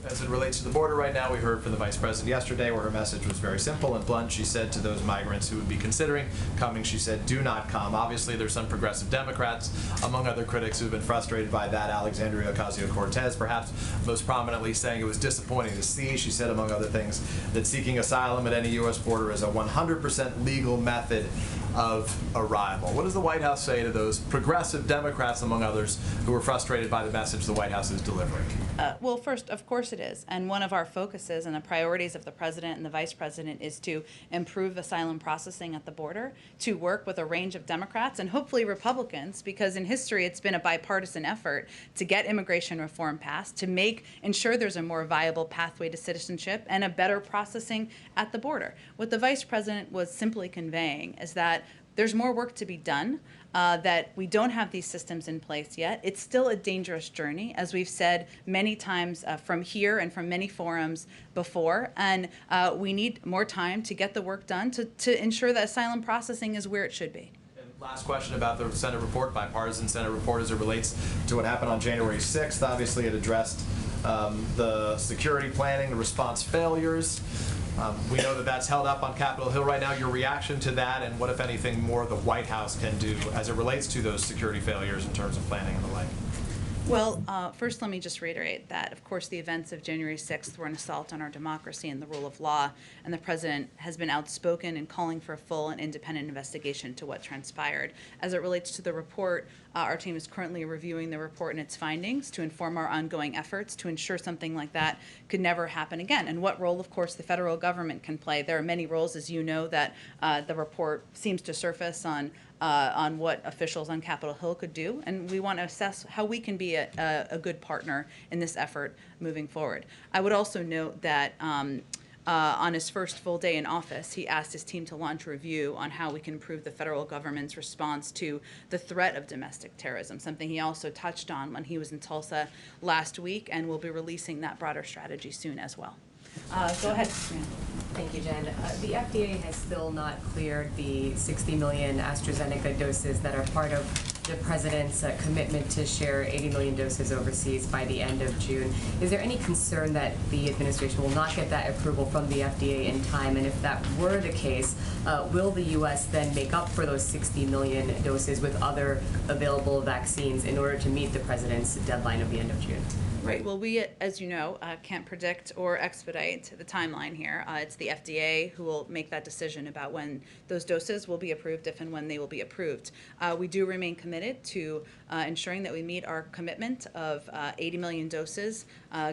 As it relates to the border right now, we heard from the Vice President yesterday where her message was very simple and blunt. She said to those migrants who would be considering coming, she said, do not come. Obviously, there's some progressive Democrats, among other critics, who have been frustrated by that. Alexandria Ocasio-Cortez, perhaps most prominently, saying it was disappointing to see. She said, among other things, that seeking asylum at any U.S. border is a 100% legal method of arrival. What does the White House say to those progressive Democrats, among others, who are frustrated by the message the White House is delivering? Well, first, of course it is. And one of our focuses and the priorities of the president and the vice president is to improve asylum processing at the border, to work with a range of Democrats and hopefully Republicans, because in history it's been a bipartisan effort to get immigration reform passed, to ensure there's a more viable pathway to citizenship and a better processing at the border. What the vice president was simply conveying is that there's more work to be done, that we don't have these systems in place yet. It's still a dangerous journey, as we've said many times from here and from many forums before, and we need more time to get the work done to ensure that asylum processing is where it should be. Last question about the Senate report, bipartisan Senate report, as it relates to what happened on January 6th. Obviously, it addressed the security planning, the response failures. We know that that's held up on Capitol Hill right now. Your reaction to that, and what, if anything, more the White House can do as it relates to those security failures in terms of planning and the like? Well, first let me just reiterate that, of course, the events of January 6th were an assault on our democracy and the rule of law, and the president has been outspoken in calling for a full and independent investigation to what transpired. As it relates to the report, our team is currently reviewing the report and its findings to inform our ongoing efforts to ensure something like that could never happen again, and what role, of course, the federal government can play. There are many roles, as you know, that the report seems to surface on what officials on Capitol Hill could do, and we want to assess how we can be a good partner in this effort moving forward. I would also note that on his first full day in office, he asked his team to launch a review on how we can improve the federal government's response to the threat of domestic terrorism, something he also touched on when he was in Tulsa last week, and we'll be releasing that broader strategy soon as well. Go ahead, Sameera. Thank you, Jen. The FDA has still not cleared the 60 million AstraZeneca doses that are part of the president's commitment to share 80 million doses overseas by the end of June. Is there any concern that the administration will not get that approval from the FDA in time? And if that were the case, will the U.S. then make up for those 60 million doses with other available vaccines in order to meet the president's deadline of the end of June? Right. Well, we, as you know, can't predict or expedite the timeline here. It's the FDA who will make that decision about when those doses will be approved, if and when they will be approved. We do remain committed committed to ensuring that we meet our commitment of 80 million doses,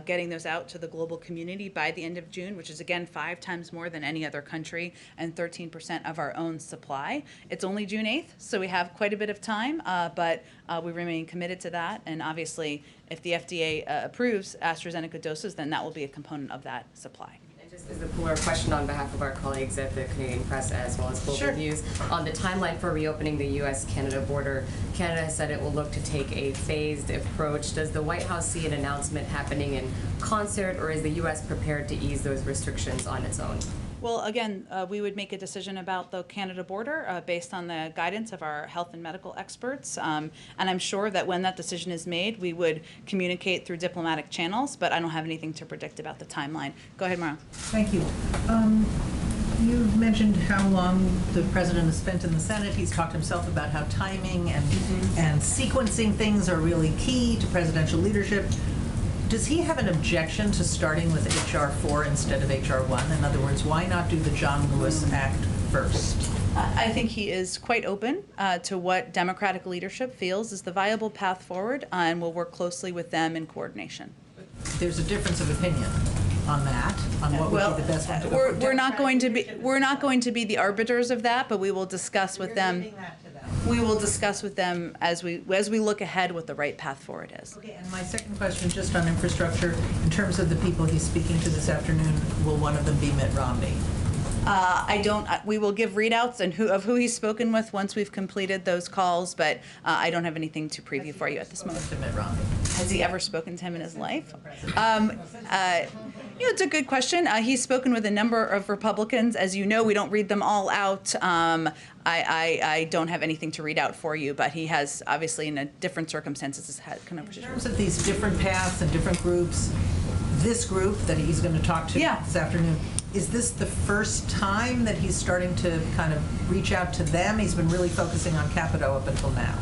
getting those out to the global community by the end of June, which is again 5 times more than any other country and 13% of our own supply. It's only June 8th, so we have quite a bit of time, but we remain committed to that. And obviously, if the FDA approves AstraZeneca doses, then that will be a component of that supply. Just as a cooler question on behalf of our colleagues at the Canadian Press as well as Global News, on the timeline for reopening the U.S.-Canada border, Canada has said it will look to take a phased approach. Does the White House see an announcement happening in concert, or is the U.S. prepared to ease those restrictions on its own? Well, again, we would make a decision about the Canada border based on the guidance of our health and medical experts. And I'm sure that when that decision is made, we would communicate through diplomatic channels, but I don't have anything to predict about the timeline. Go ahead, Mara. Thank you. You've mentioned how long the president has spent in the Senate. He's talked himself about how timing and sequencing things are really key to presidential leadership. Does he have an objection to starting with H.R. 4 instead of H.R. 1? In other words, why not do the John Lewis Act first? I think he is quite open to what Democratic leadership feels is the viable path forward, and will work closely with them in coordination. There's a difference of opinion on that, on what would be the best one to go for. We're not going to be the arbiters of that, but we will discuss with them. We will discuss with them as we look ahead what the right path forward is. Okay, and my second question, just on infrastructure, in terms of the people he's speaking to this afternoon, will one of them be Mitt Romney? We will give readouts of who he's spoken with once we've completed those calls, but I don't have anything to preview for you at this moment. To Mitt Romney. Has he ever spoken to him in his life? It's a good question. He's spoken with a number of Republicans. As you know, we don't read them all out. I don't have anything to read out for you, but he has obviously, in a different circumstances, had conversations. In terms of these different paths and different groups, this group that he's going to talk to this afternoon, is this the first time that he's starting to kind of reach out to them? He's been really focusing on Capito up until now.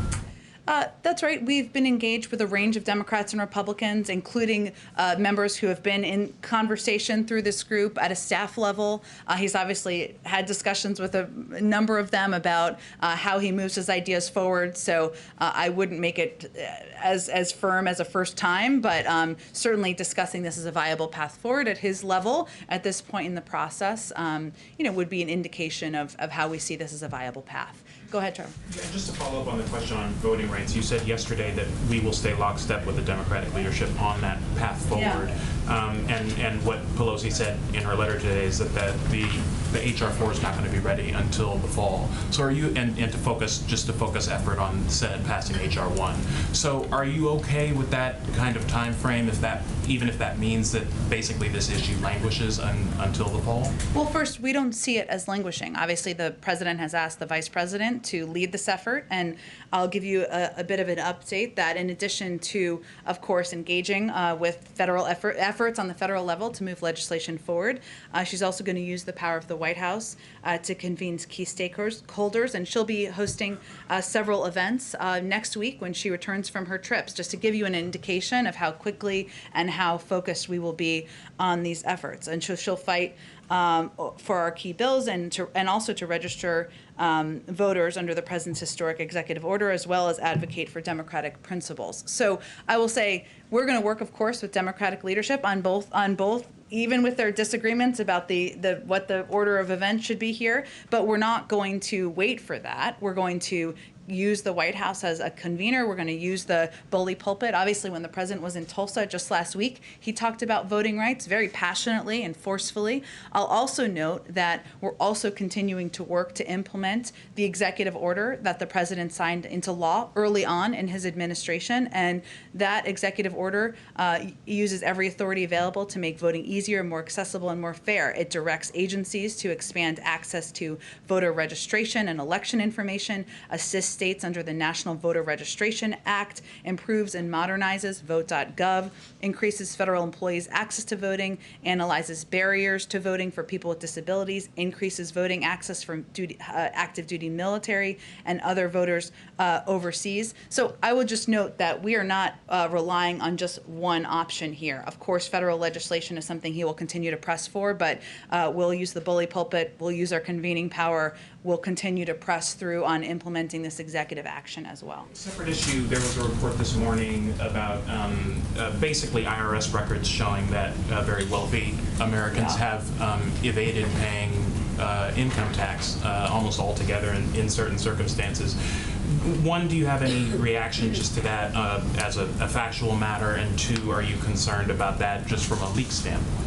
That's right. We've been engaged with a range of Democrats and Republicans, including members who have been in conversation through this group at a staff level. He's obviously had discussions with a number of them about how he moves his ideas forward. So I wouldn't make it as firm as a first time, but certainly discussing this as a viable path forward at his level at this point in the process, would be an indication of how we see this as a viable path. Go ahead, Trevor. Yeah, just to follow up on the question on voting rights, you said yesterday that we will stay lockstep with the Democratic leadership on that path forward. And what Pelosi said in her letter today is that the H.R. 4 is not going to be ready until the fall. So are you, and to focus effort on the Senate passing H.R. 1. So are you okay with that kind of time frame, even if that means that basically this issue languishes until the fall? Well, first, we don't see it as languishing. Obviously, the president has asked the vice president to lead this effort, and I'll give you a bit of an update that in addition to, of course, engaging with federal efforts on the federal level to move legislation forward, she's also going to use the power of the White House to convene key stakeholders, and she'll be hosting several events next week when she returns from her trips, just to give you an indication of how quickly and how focused we will be on these efforts. And she'll fight for our key bills and also to register voters under the president's historic executive order, as well as advocate for democratic principles. So I will say we're going to work, of course, with Democratic leadership on both, even with their disagreements about what the order of events should be here. But we're not going to wait for that. We're going to use the White House as a convener. We're going to use the bully pulpit. Obviously, when the president was in Tulsa just last week, he talked about voting rights very passionately and forcefully. I'll also note that we're also continuing to work to implement the executive order that the president signed into law early on in his administration. And that executive order uses every authority available to make voting easier, more accessible, and more fair. It directs agencies to expand access to voter registration and election information, assists states under the National Voter Registration Act, improves and modernizes vote.gov, increases federal employees' access to voting, analyzes barriers to voting for people with disabilities, increases voting access for active duty military and other voters overseas. So I would just note that we are not relying on just one option here. Of course, federal legislation is something he will continue to press for, but we'll use the bully pulpit, we'll use our convening power, we'll continue to press through on implementing this executive action as well. Separate issue, there was a report this morning about basically IRS records showing that very wealthy Americans have evaded paying income tax almost altogether in certain circumstances. One, do you have any reaction just to that as a factual matter? And two, are you concerned about that just from a leak standpoint?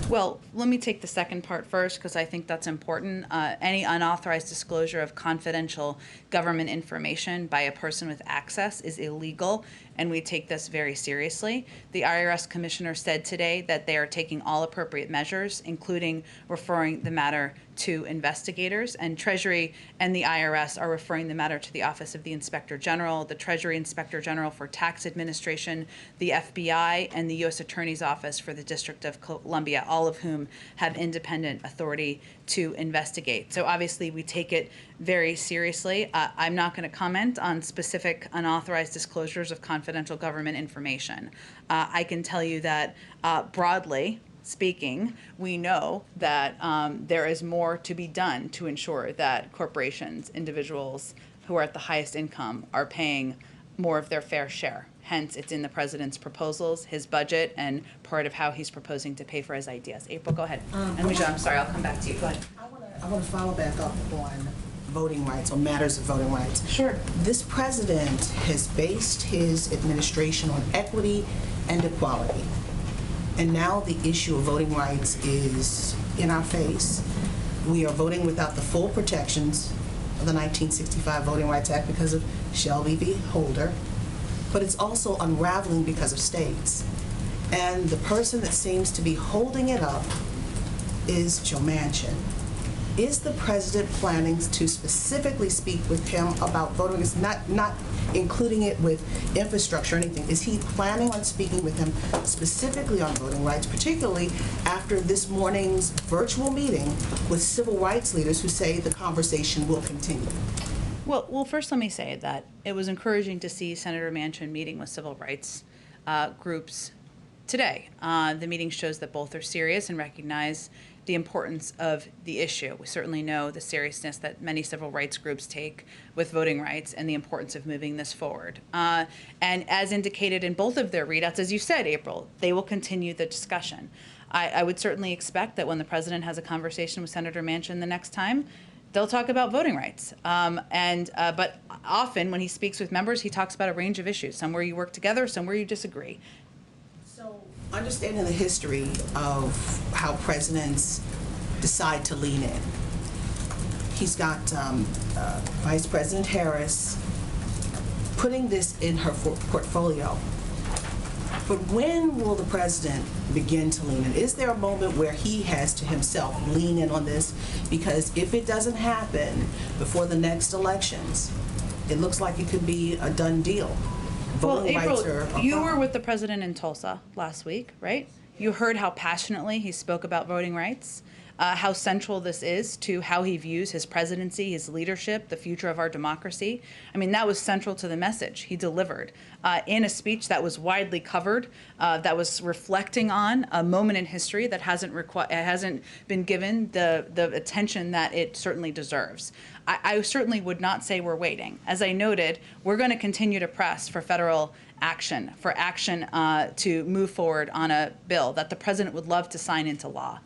Well, let me take the second part first because I think that's important. Any unauthorized disclosure of confidential government information by a person with access is illegal, and we take this very seriously. The IRS commissioner said today that they are taking all appropriate measures, including referring the matter to investigators, and Treasury and the IRS are referring the matter to the Office of the Inspector General, the Treasury Inspector General for Tax Administration, the FBI, and the U.S. Attorney's Office for the District of Columbia, all of whom have independent authority to investigate. So obviously we take it very seriously. I'm not going to comment on specific unauthorized disclosures of confidential government information. I can tell you that broadly speaking, we know that there is more to be done to ensure that corporations, individuals who are at the highest income are paying more of their fair share. Hence, it's in the president's proposals, his budget, and part of how he's proposing to pay for his ideas. April, go ahead. And Michelle, I'm sorry, I'll come back to you. Go ahead. I want to follow back up on voting rights, on matters of voting rights. Sure. This president has based his administration on equity and equality. And now the issue of voting rights is in our face. We are voting without the full protections of the 1965 Voting Rights Act because of Shelby v. Holder, but it's also unraveling because of states. And the person that seems to be holding it up is Joe Manchin. Is the president planning to specifically speak with him about voting rights, not including it with infrastructure or anything? Is he planning on speaking with him specifically on voting rights, particularly after this morning's virtual meeting with civil rights leaders who say the conversation will continue? Well, first let me say that it was encouraging to see Senator Manchin meeting with civil rights groups today. The meeting shows that both are serious and recognize the importance of the issue. We certainly know the seriousness that many civil rights groups take with voting rights and the importance of moving this forward. And as indicated in both of their readouts, as you said, April, they will continue the discussion. I would certainly expect that when the president has a conversation with Senator Manchin the next time, they'll talk about voting rights. But often when he speaks with members, he talks about a range of issues, some where you work together, some where you disagree. Understanding the history of how presidents decide to lean in. He's got Vice President Harris putting this in her portfolio. But when will the president begin to lean in? Is there a moment where he has to himself lean in on this? Because if it doesn't happen before the next elections, it looks like it could be a done deal. Well, April, you were with the president in Tulsa last week, right? You heard how passionately he spoke about voting rights, how central this is to how he views his presidency, his leadership, the future of our democracy. I mean, that was central to the message he delivered in a speech that was widely covered, that was reflecting on a moment in history that hasn't been given the attention that it certainly deserves. I certainly would not say we're waiting. As I noted, we're going to continue to press for federal action, to move forward on a bill that the president would love to sign into law.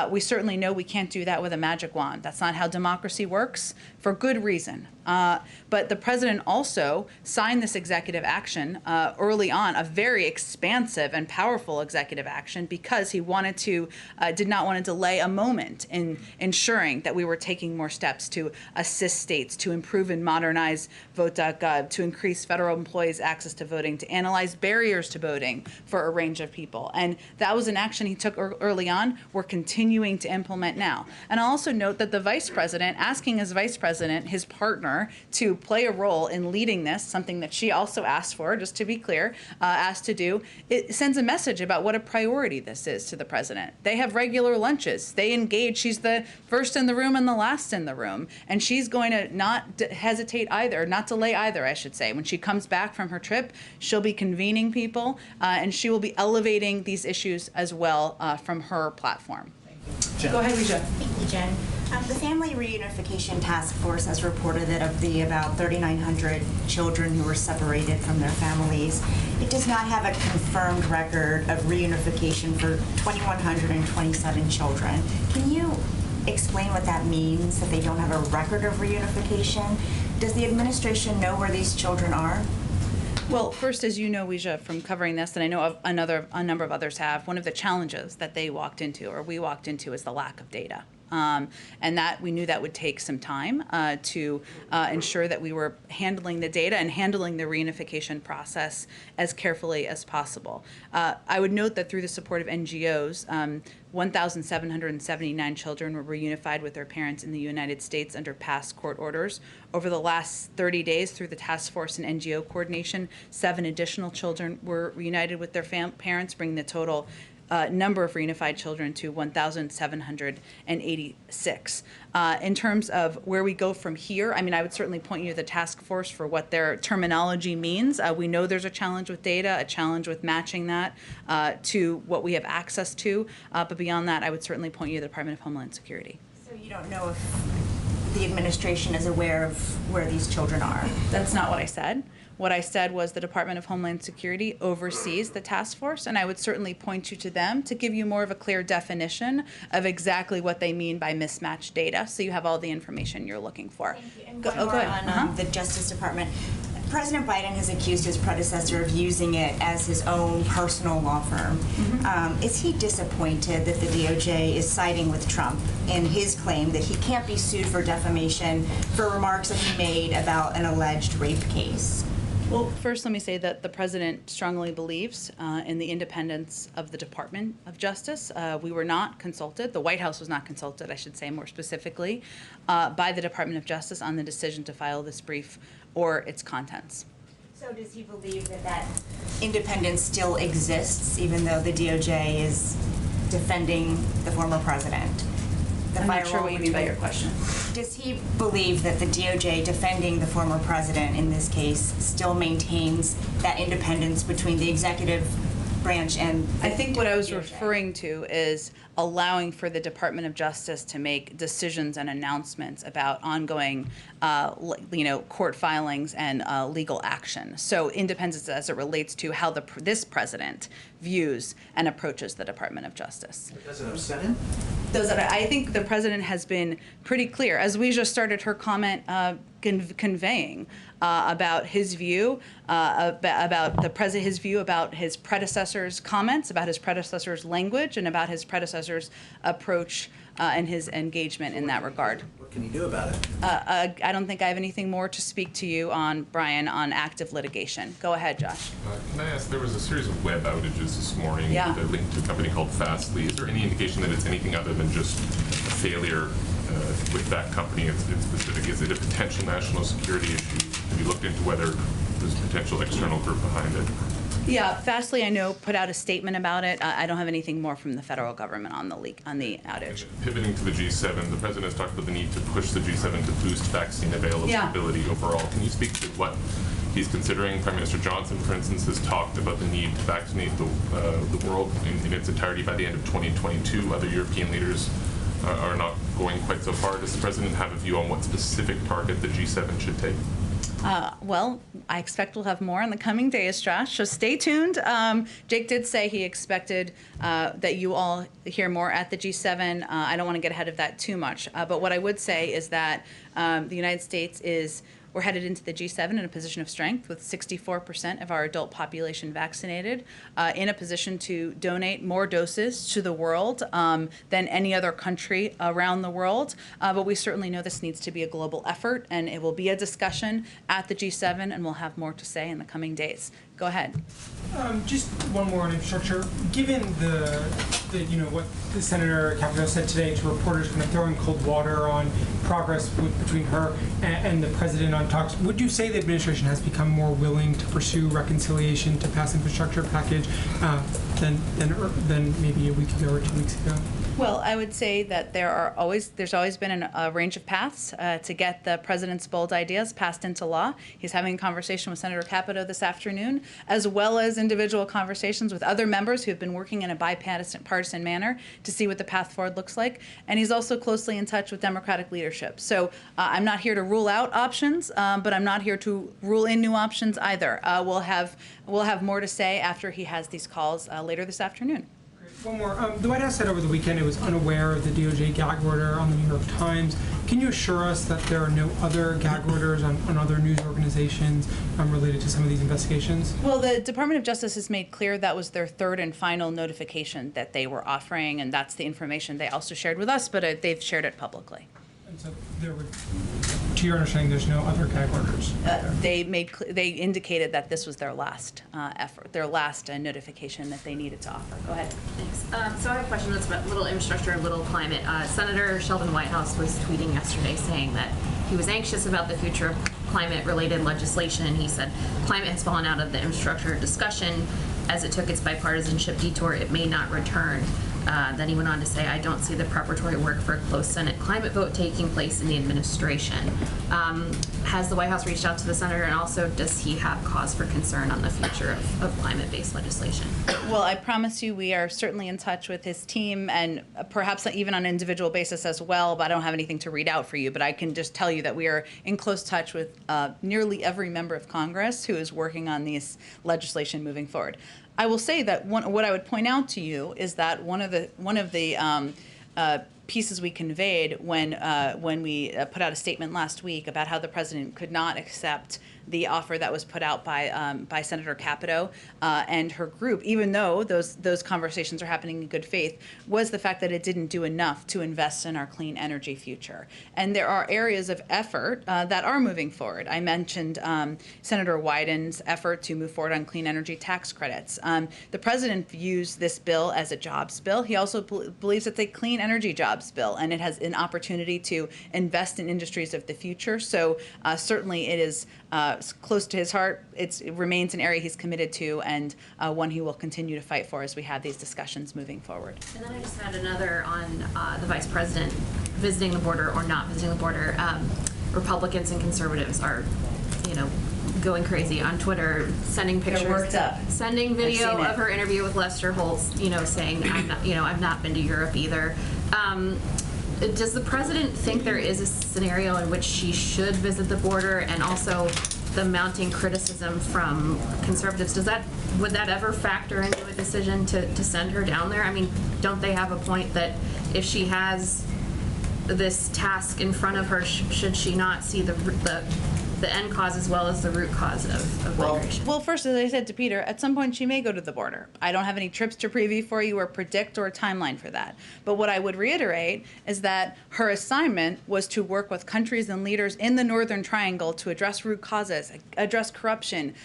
We certainly know we can't do that with a magic wand. That's not how democracy works, for good reason. But the president also signed this executive action early on, a very expansive and powerful executive action, because he did not want to delay a moment in ensuring that we were taking more steps to assist states, to improve and modernize vote.gov, to increase federal employees' access to voting, to analyze barriers to voting for a range of people. And that was an action he took early on. We're continuing to implement now. And I'll also note that the vice president, asking his vice president, his partner, to play a role in leading this, something that she also asked for, just to be clear, asked to do, it sends a message about what a priority this is to the president. They have regular lunches. They engage. She's the first in the room and the last in the room. And she's going to not hesitate either, not delay either, I should say. When she comes back from her trip, she'll be convening people, and she will be elevating these issues as well from her platform. Jen. Go ahead, Risha. Thank you, Jen. The Family Reunification Task Force has reported that of the about 3,900 children who were separated from their families, it does not have a confirmed record of reunification for 2,127 children. Can you explain what that means, that they don't have a record of reunification? Does the administration know where these children are? Well, first, as you know, Weijia, from covering this, and I know a number of others have, one of the challenges that they walked into, or we walked into, is the lack of data. And that we knew that would take some time to ensure that we were handling the data and handling the reunification process as carefully as possible. I would note that through the support of NGOs, 1,779 children were reunified with their parents in the United States under past court orders. Over the last 30 days, through the task force and NGO coordination, 7 additional children were reunited with their parents, bringing the total number of reunified children to 1,786. In terms of where we go from here, I mean, I would certainly point you to the task force for what their terminology means. We know there's a challenge with data, a challenge with matching that to what we have access to. But beyond that, I would certainly point you to the Department of Homeland Security. So you don't know if the administration is aware of where these children are? That's not what I said. What I said was the Department of Homeland Security oversees the task force, and I would certainly point you to them to give you more of a clear definition of exactly what they mean by mismatched data, so you have all the information you're looking for. Thank you. And go ahead. On the Justice Department. President Biden has accused his predecessor of using it as his own personal law firm. Is he disappointed that the DOJ is siding with Trump in his claim that he can't be sued for defamation for remarks that he made about an alleged rape case? Well, first, let me say that the president strongly believes in the independence of the Department of Justice. We were not consulted, the White House was not consulted, I should say more specifically, by the Department of Justice on the decision to file this brief or its contents. So does he believe that that independence still exists, even though the DOJ is defending the former president? I'm not sure what you mean by your question. Does he believe that the DOJ defending the former president in this case still maintains that independence between the executive branch and I think what I was referring to is allowing for the Department of Justice to make decisions and announcements about ongoing, court filings and legal action. So independence as it relates to how this president views and approaches the Department of Justice. Does it upset him? I think the president has been pretty clear, as we just started her comment conveying about his view his view about his predecessor's comments, about his predecessor's language, and about his predecessor's approach and his engagement in that regard. What can he do about it? I don't think I have anything more to speak to you on, Brian, on active litigation. Go ahead, Josh. Can I ask, there was a series of web outages this morning that linked to a company called Fazili. Is there any indication that it's anything other than just a failure with that company? It's specific. Is it a potential national security issue? Have you looked into whether there's a potential external group behind it? Yeah, Fazili, I know, put out a statement about it. I don't have anything more from the federal government on the outage. Pivoting to the G7, the president has talked about the need to push the G7 to boost vaccine availability overall. Can you speak to what he's considering? Prime Minister Johnson, for instance, has talked about the need to vaccinate the world in its entirety by the end of 2022. Other European leaders are not going quite so far. Does the president have a view on what specific target the G7 should take? Well, I expect we'll have more in the coming days, Josh, so stay tuned. Jake did say he expected that you all hear more at the G7. I don't want to get ahead of that too much, but what I would say is that the United States we're headed into the G7 in a position of strength with 64% of our adult population vaccinated, in a position to donate more doses to the world than any other country around the world. But we certainly know this needs to be a global effort, and it will be a discussion at the G7, and we'll have more to say in the coming days. Go ahead. Just one more on infrastructure. Given what the Senator Capito said today to reporters, kind of throwing cold water on progress between her and the president on talks, would you say the administration has become more willing to pursue reconciliation to pass infrastructure package than maybe a week ago or 2 weeks ago? Well, I would say that there's always been a range of paths to get the president's bold ideas passed into law. He's having a conversation with Senator Capito this afternoon, as well as individual conversations with other members who have been working in a bipartisan manner to see what the path forward looks like. And he's also closely in touch with Democratic leadership. So I'm not here to rule out options, but I'm not here to rule in new options either. We'll have more to say after he has these calls later this afternoon. One more. The White House said over the weekend it was unaware of the DOJ gag order on the New York Times. Can you assure us that there are no other gag orders on other news organizations related to some of these investigations? Well, the Department of Justice has made clear that was their third and final notification that they were offering, and that's the information they also shared with us, but they've shared it publicly. And so to your understanding, there's no other gag orders? They indicated that this was their last effort, their last notification that they needed to offer. Go ahead. Thanks. So I have a question that's about little infrastructure, little climate. Senator Sheldon Whitehouse was tweeting yesterday saying that he was anxious about the future of climate-related legislation, and he said climate has fallen out of the infrastructure discussion. As it took its bipartisanship detour, it may not return. Then he went on to say, I don't see the preparatory work for a close Senate climate vote taking place in the administration. Has the White House reached out to the senator, and also does he have cause for concern on the future of climate-based legislation? Well, I promise you we are certainly in touch with his team, and perhaps even on an individual basis as well, but I don't have anything to read out for you. But I can just tell you that we are in close touch with nearly every member of Congress who is working on this legislation moving forward. I will say that what I would point out to you is that one of the pieces we conveyed when we put out a statement last week about how the president could not accept the offer that was put out by Senator Capito and her group, even though those conversations are happening in good faith, was the fact that it didn't do enough to invest in our clean energy future. And there are areas of effort that are moving forward. I mentioned Senator Wyden's effort to move forward on clean energy tax credits. The president views this bill as a jobs bill. He also believes it's a clean energy jobs bill, and it has an opportunity to invest in industries of the future. So certainly it is close to his heart. It remains an area he's committed to, and one he will continue to fight for as we have these discussions moving forward. And then I just had another on the vice president visiting the border or not visiting the border. Republicans and conservatives are, going crazy on Twitter, sending pictures, they're worked up. Sending video of her interview with Lester Holt, saying, I've not been to Europe either. Does the president think there is a scenario in which she should visit the border, and also the mounting criticism from conservatives? Would that ever factor into a decision to send her down there? I mean, don't they have a point that if she has this task in front of her, should she not see the end cause as well as the root cause of migration? Well, first, as I said to Peter, at some point she may go to the border. I don't have any trips to preview for you or predict or a timeline for that. But what I would reiterate is that her assignment was to work with countries and leaders in the Northern Triangle to address root causes, address corruption,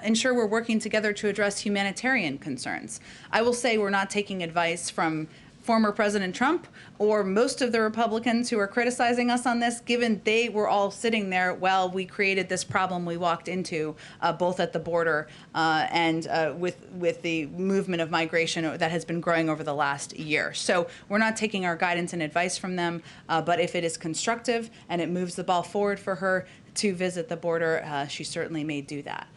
ensure we're working together to address humanitarian concerns. I will say we're not taking advice from former President Trump or most of the Republicans who are criticizing us on this, given they were all sitting there while we created this problem we walked into, both at the border and with the movement of migration that has been growing over the last year. So we're not taking our guidance and advice from them, but if it is constructive and it moves the ball forward for her to visit the border, she certainly may do that.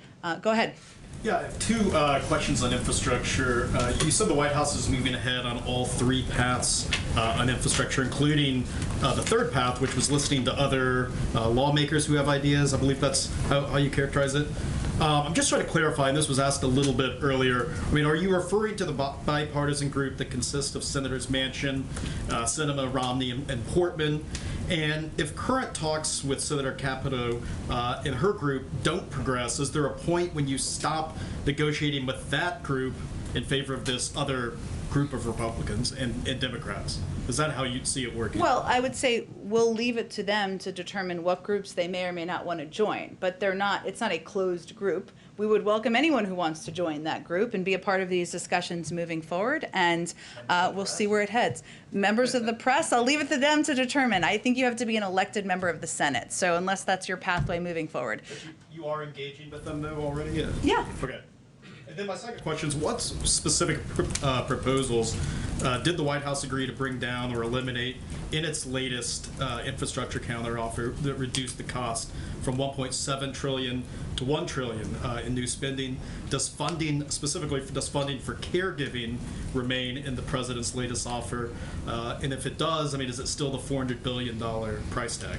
Go ahead. Yeah, I have two questions on infrastructure. You said the White House is moving ahead on all three paths on infrastructure, including the third path, which was listening to other lawmakers who have ideas. I believe that's how you characterize it. I'm just trying to clarify, and this was asked a little bit earlier. I mean, are you referring to the bipartisan group that consists of Senators Manchin, Sinema, Romney, and Portman? And if current talks with Senator Capito and her group don't progress, is there a point when you stop negotiating with that group in favor of this other group of Republicans and Democrats? Is that how you see it working? Well, I would say we'll leave it to them to determine what groups they may or may not want to join. But it's not a closed group. We would welcome anyone who wants to join that group and be a part of these discussions moving forward, and we'll see where it heads. Members of the press, I'll leave it to them to determine. I think you have to be an elected member of the Senate, so unless that's your pathway moving forward. But you are engaging with them, though, already? Yeah. Okay. And then my second question is, what specific proposals did the White House agree to bring down or eliminate in its latest infrastructure counteroffer that reduced the cost from $1.7 trillion to $1 trillion in new spending? Does funding for caregiving remain in the president's latest offer? And if it does, I mean, is it still the $400 billion price tag?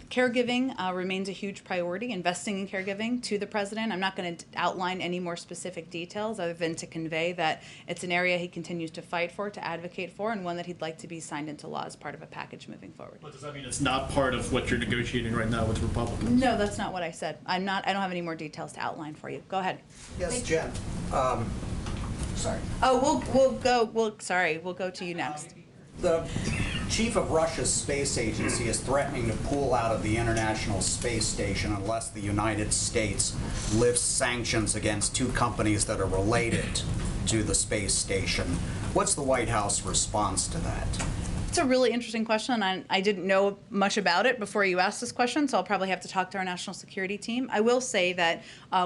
Caregiving remains a huge priority, investing in caregiving to the president. I'm not going to outline any more specific details other than to convey that it's an area he continues to fight for, to advocate for, and one that he'd like to be signed into law as part of a package moving forward. But does that mean it's not part of what you're negotiating right now with Republicans? No, that's not what I said. I don't have any more details to outline for you. Go ahead. Yes, Jen. Sorry. Oh, we'll go to you next. The chief of Russia's space agency is threatening to pull out of the International Space Station unless the United States lifts sanctions against two companies that are related to the space station. What's the White House response to that? It's a really interesting question, and I didn't know much about it before you asked this question, so I'll probably have to talk to our national security team. I will say that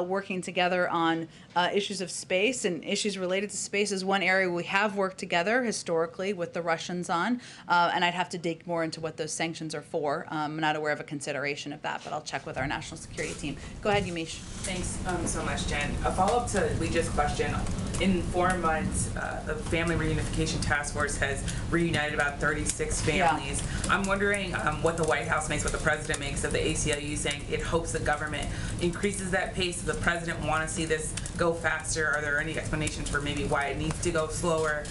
working together on issues of space and issues related to space is one area we have worked together historically with the Russians on, and I'd have to dig more into what those sanctions are for. I'm not aware of a consideration of that, but I'll check with our national security team. Go ahead, Yamiche. Thanks so much, Jen. A follow-up to Leja's question. In 4 months, the Family Reunification Task Force has reunited about 36 families. Yeah. I'm wondering what the White House makes, what the president makes of the ACLU saying it hopes the government increases that pace. Does the president want to see this go faster? Are there any explanations for maybe why it needs to go slower?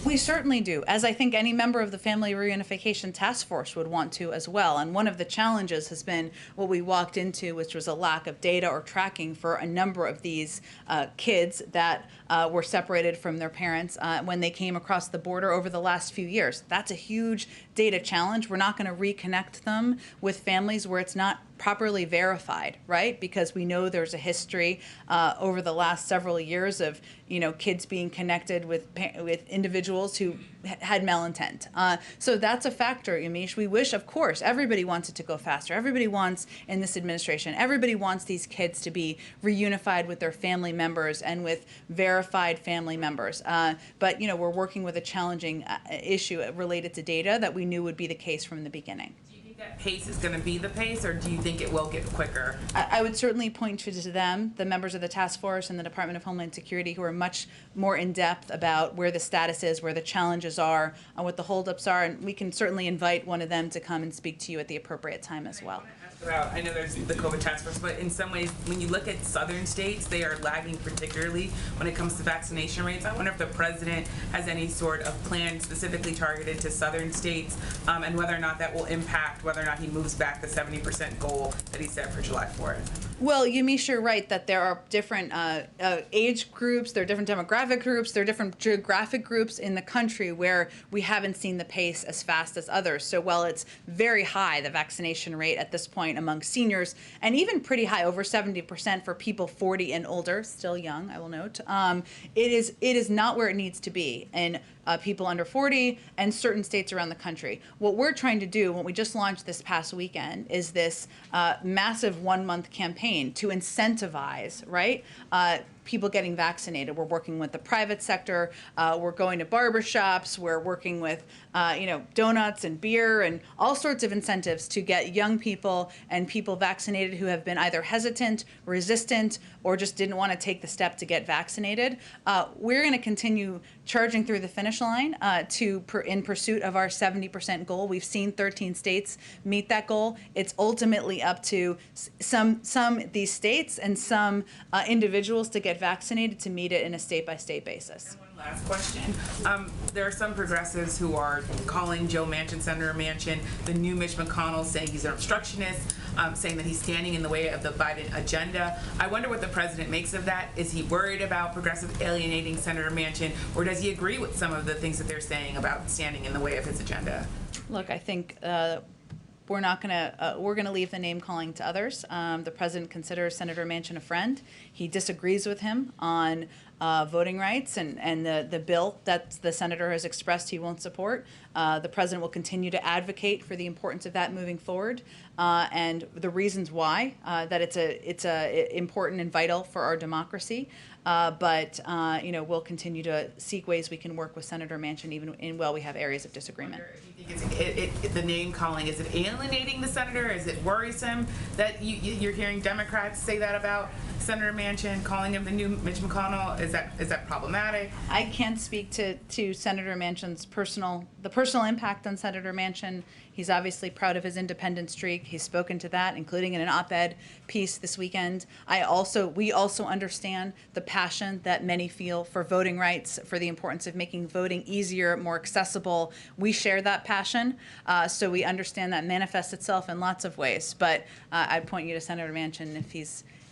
We certainly do, as I think any member of the Family Reunification Task Force would want to as well. And one of the challenges has been what we walked into, which was a lack of data or tracking for a number of these kids that were separated from their parents when they came across the border over the last few years. That's a huge data challenge. We're not going to reconnect them with families where it's not properly verified, right? Because we know there's a history over the last several years of, kids being connected with individuals who had malintent. So that's a factor, Yamiche. We wish, of course, everybody wants it to go faster. Everybody wants, in this administration, everybody wants these kids to be reunified with their family members and with verified family members. But, we're working with a challenging issue related to data that we knew would be the case from the beginning. That pace is going to be the pace, or do you think it will get quicker? I would certainly point to them, the members of the task force and the Department of Homeland Security, who are much more in depth about where the status is, where the challenges are, and what the holdups are, and we can certainly invite one of them to come and speak to you at the appropriate time as well. I know there's the COVID task force, but in some ways, when you look at southern states, they are lagging particularly when it comes to vaccination rates. I wonder if the president has any sort of plan specifically targeted to southern states, and whether or not that will impact whether or not he moves back the 70% goal that he set for July 4th. Well, Yamiche, you're right that there are different age groups, there are different demographic groups, there are different geographic groups in the country where we haven't seen the pace as fast as others. So while it's very high, the vaccination rate at this point among seniors, and even pretty high, over 70% for people 40 and older, still young, I will note, it is not where it needs to be in people under 40 and certain states around the country. What we're trying to do, what we just launched this past weekend, is this massive 1-month campaign to incentivize, right? People getting vaccinated. We're working with the private sector. We're going to barbershops. We're working with, donuts and beer and all sorts of incentives to get young people and people vaccinated who have been either hesitant, resistant, or just didn't want to take the step to get vaccinated. We're going to continue charging through the finish line in pursuit of our 70% goal. We've seen 13 states meet that goal. It's ultimately up to some these states and some individuals to get vaccinated to meet it in a state-by-state basis. And one last question. There are some progressives who are calling Joe Manchin, Senator Manchin, the new Mitch McConnell, saying he's an obstructionist, saying that he's standing in the way of the Biden agenda. I wonder what the president makes of that. Is he worried about progressive alienating Senator Manchin, or does he agree with some of the things that they're saying about standing in the way of his agenda? Look, I think we're not going to, we're going to leave the name calling to others. The president considers Senator Manchin a friend. He disagrees with him on voting rights and the bill that the senator has expressed he won't support. The president will continue to advocate for the importance of that moving forward, and the reasons why, that it's important and vital for our democracy. But we'll continue to seek ways we can work with Senator Manchin even while we have areas of disagreement. The name calling, is it alienating the senator? Is it worrisome that you're hearing Democrats say that about Senator Manchin, calling him the new Mitch McConnell? Is that problematic? I can't speak to Senator Manchin's personal impact on Senator Manchin. He's obviously proud of his independent streak. He's spoken to that, including in an op-ed piece this weekend. We also understand the passion that many feel for voting rights, for the importance of making voting easier, more accessible. We share that passion, so we understand that manifests itself in lots of ways. But I'd point you to Senator Manchin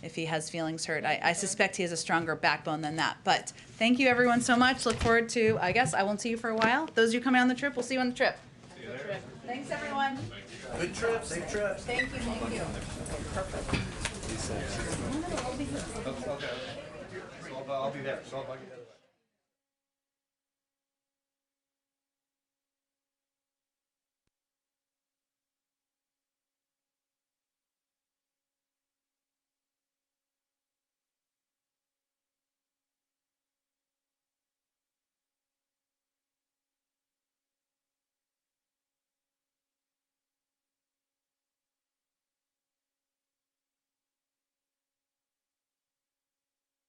if he has feelings hurt. I suspect he has a stronger backbone than that. But thank you everyone so much. Look forward to, I guess I won't see you for a while. Those of you coming on the trip, we'll see you on the trip. See you there. Thanks everyone. Good trip, safe trip. Thank you, thank you. Perfect. Okay. So I'll be there. So I'll bug you.